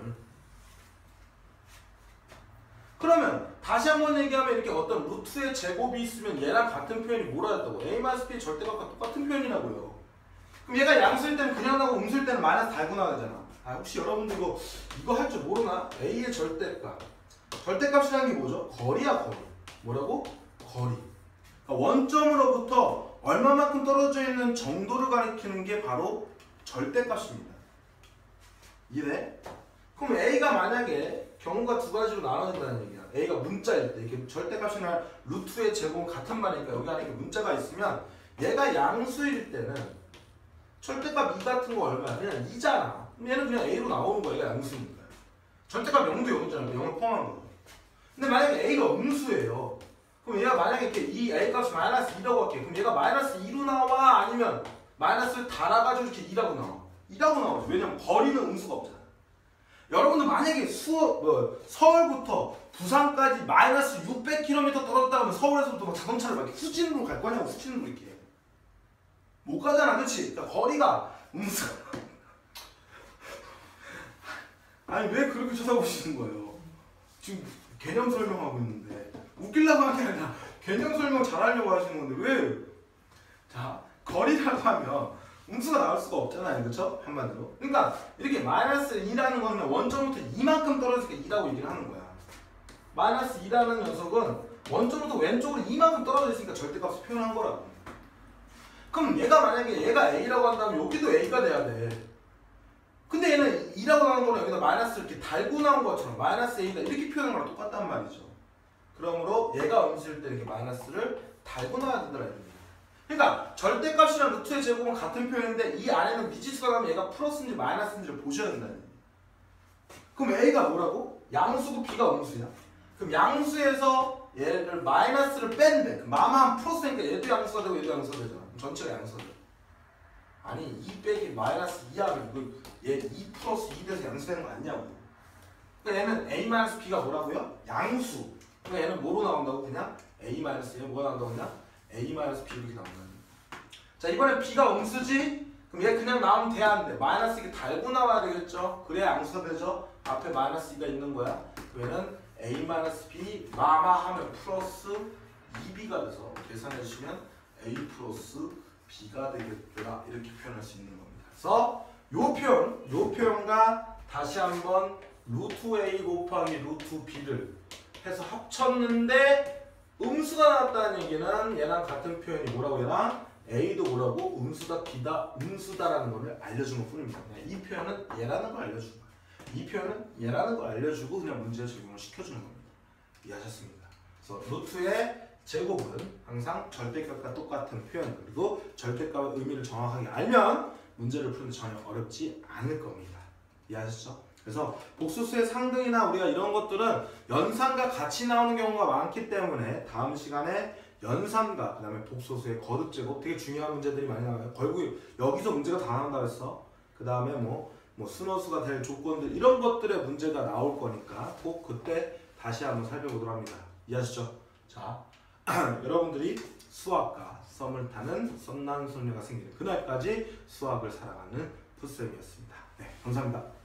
그러면 다시 한번 얘기하면 이렇게 어떤 루트의 제곱이 있으면 얘랑 같은 표현이 뭐라 했다고? A-B의 절대값과 똑같은 표현이라고요. 그럼 얘가 양수일 때는 그냥 나오고 음수일 때는 마이너스 달고 나가잖아. 아, 혹시 여러분들 이거 할 줄 모르나? A의 절대값. 절대값이라는 게 뭐죠? 거리야, 거리. 뭐라고? 거리. 그러니까 원점으로부터 얼마만큼 떨어져 있는 정도를 가리키는 게 바로 절대값입니다. 이래? 그럼 A가 만약에 경우가 두 가지로 나눠진다는 얘기야. A가 문자일 때 이렇게 절대값이나 루트의 제곱은 같은 말이니까 여기 안에 문자가 있으면 얘가 양수일 때는 절대값 2 같은 거 얼마야? 그냥 2잖아. 얘는 그냥 A로 나오는 거야. 얘가 양수니까. 절대값 0도 0이잖아. 0을 포함한 거. 근데 만약에 A가 음수예요. 그럼 얘가 만약에 이렇게 이 A값이 마이너스 2라고 할게. 그럼 얘가 마이너스 2로 나와? 아니면 마이너스를 달아가지고 이렇게 2라고 나와? 2라고 나오죠. 왜냐면 거리는 음수가 없잖아. 여러분들 만약에 서울부터 부산까지 마이너스 600km 떨어졌다 하면 서울에서부터 막 자동차를 막 이렇게 후진으로 갈 거냐고. 후진으로 이렇게. 못 가잖아. 그치? 그러니까 거리가 음수. 아니 왜 그렇게 쳐다보시는 거예요? 지금 개념 설명하고 있는데. 웃기려고 하는 게 아니라 개념 설명 잘하려고 하시는 건데 왜? 자, 거리라고 하면 음수가 나올 수가 없잖아요. 그렇죠? 한마디로. 그러니까 이렇게 마이너스 2라는 거는 원점부터 이만큼 떨어지니까 2라고 얘기를 하는 거야. 마이너스 2라는 녀석은 원점부터 왼쪽으로 이만큼 떨어져 있으니까 절대값을 표현한 거라고. 그럼 얘가 만약에 얘가 A라고 한다면 여기도 A가 돼야 돼. 근데 얘는 2라고 나온 거는 여기다 마이너스를 이렇게 달고 나온 것처럼 마이너스 A다 이렇게 표현한 거랑 똑같단 말이죠. 그러므로 얘가 음수일 때 이렇게 마이너스를 달고 나와야 된다는 얘기예요. 그러니까 절대값이랑 루트의 제곱은 같은 표현인데 이 안에는 미지수가 가면 얘가 플러스인지 마이너스인지를 보셔야 된다는 얘기예요. 그럼 A가 뭐라고? 양수고 B가 음수야. 그럼 양수에서 얘를 마이너스를 뺀대. 마마한 플러스니까 얘도 양수가 되고 얘도 양수가 되잖아. 그럼 전체가 양수가 돼. 아니 2 빼기 마이너스 2하면 얘 2 플러스 2 돼서 양수되는 거 아니냐고. 그러니까 얘는 A-B가 뭐라고요? 양수. 그러니까 얘는 뭐로 나온다고? 그냥 A-얘 뭐가 나온다고 그냥? A-B 이렇게 나온다는 거예요. 자, 이번에 B가 음수지? 그럼 얘 그냥 나오면 돼, 안 돼? 마이너스 이게 달고 나와야 되겠죠? 그래야 양수가 되죠? 앞에 마이너스 2가 있는 거야. 그러면 A-B 마마 하면 플러스 2B가 돼서 계산해 주시면 A 플러스 B가 되겠더라. 이렇게 표현할 수 있는 겁니다. 그래서 요 표현과 다시 한번 루트 A 곱하기 루트 B를 해서 합쳤는데 음수가 나왔다는 얘기는 얘랑 같은 표현이 뭐라고 얘랑 A도 뭐라고 음수다 B다 음수다라는 거를 알려준 것 뿐입니다. 이 표현은 얘라는 걸 알려준 거예요. 이 표현은 얘라는 걸 알려주고 그냥 문제에 적용을 시켜주는 겁니다. 이해하셨습니까? 그래서 루트의 제곱은 항상 절대값과 똑같은 표현 그리고 절대값의 의미를 정확하게 알면 문제를 푸는데 전혀 어렵지 않을 겁니다. 이해하셨죠? 그래서 복수수의 상등이나 우리가 이런 것들은 연산과 같이 나오는 경우가 많기 때문에 다음 시간에 연산과 그 다음에 복소수의 거듭제곱 되게 중요한 문제들이 많이 나와요. 결국 여기서 문제가 다 나온다고 했어. 그 다음에 뭐 순호수가 될 조건들 이런 것들의 문제가 나올 거니까 꼭 그때 다시 한번 살펴보도록 합니다. 이해하시죠? 자, 여러분들이 수학과 썸을 타는 썸난 소녀가 생기는 그날까지 수학을 사랑하는 푸쌤이었습니다. 네, 감사합니다.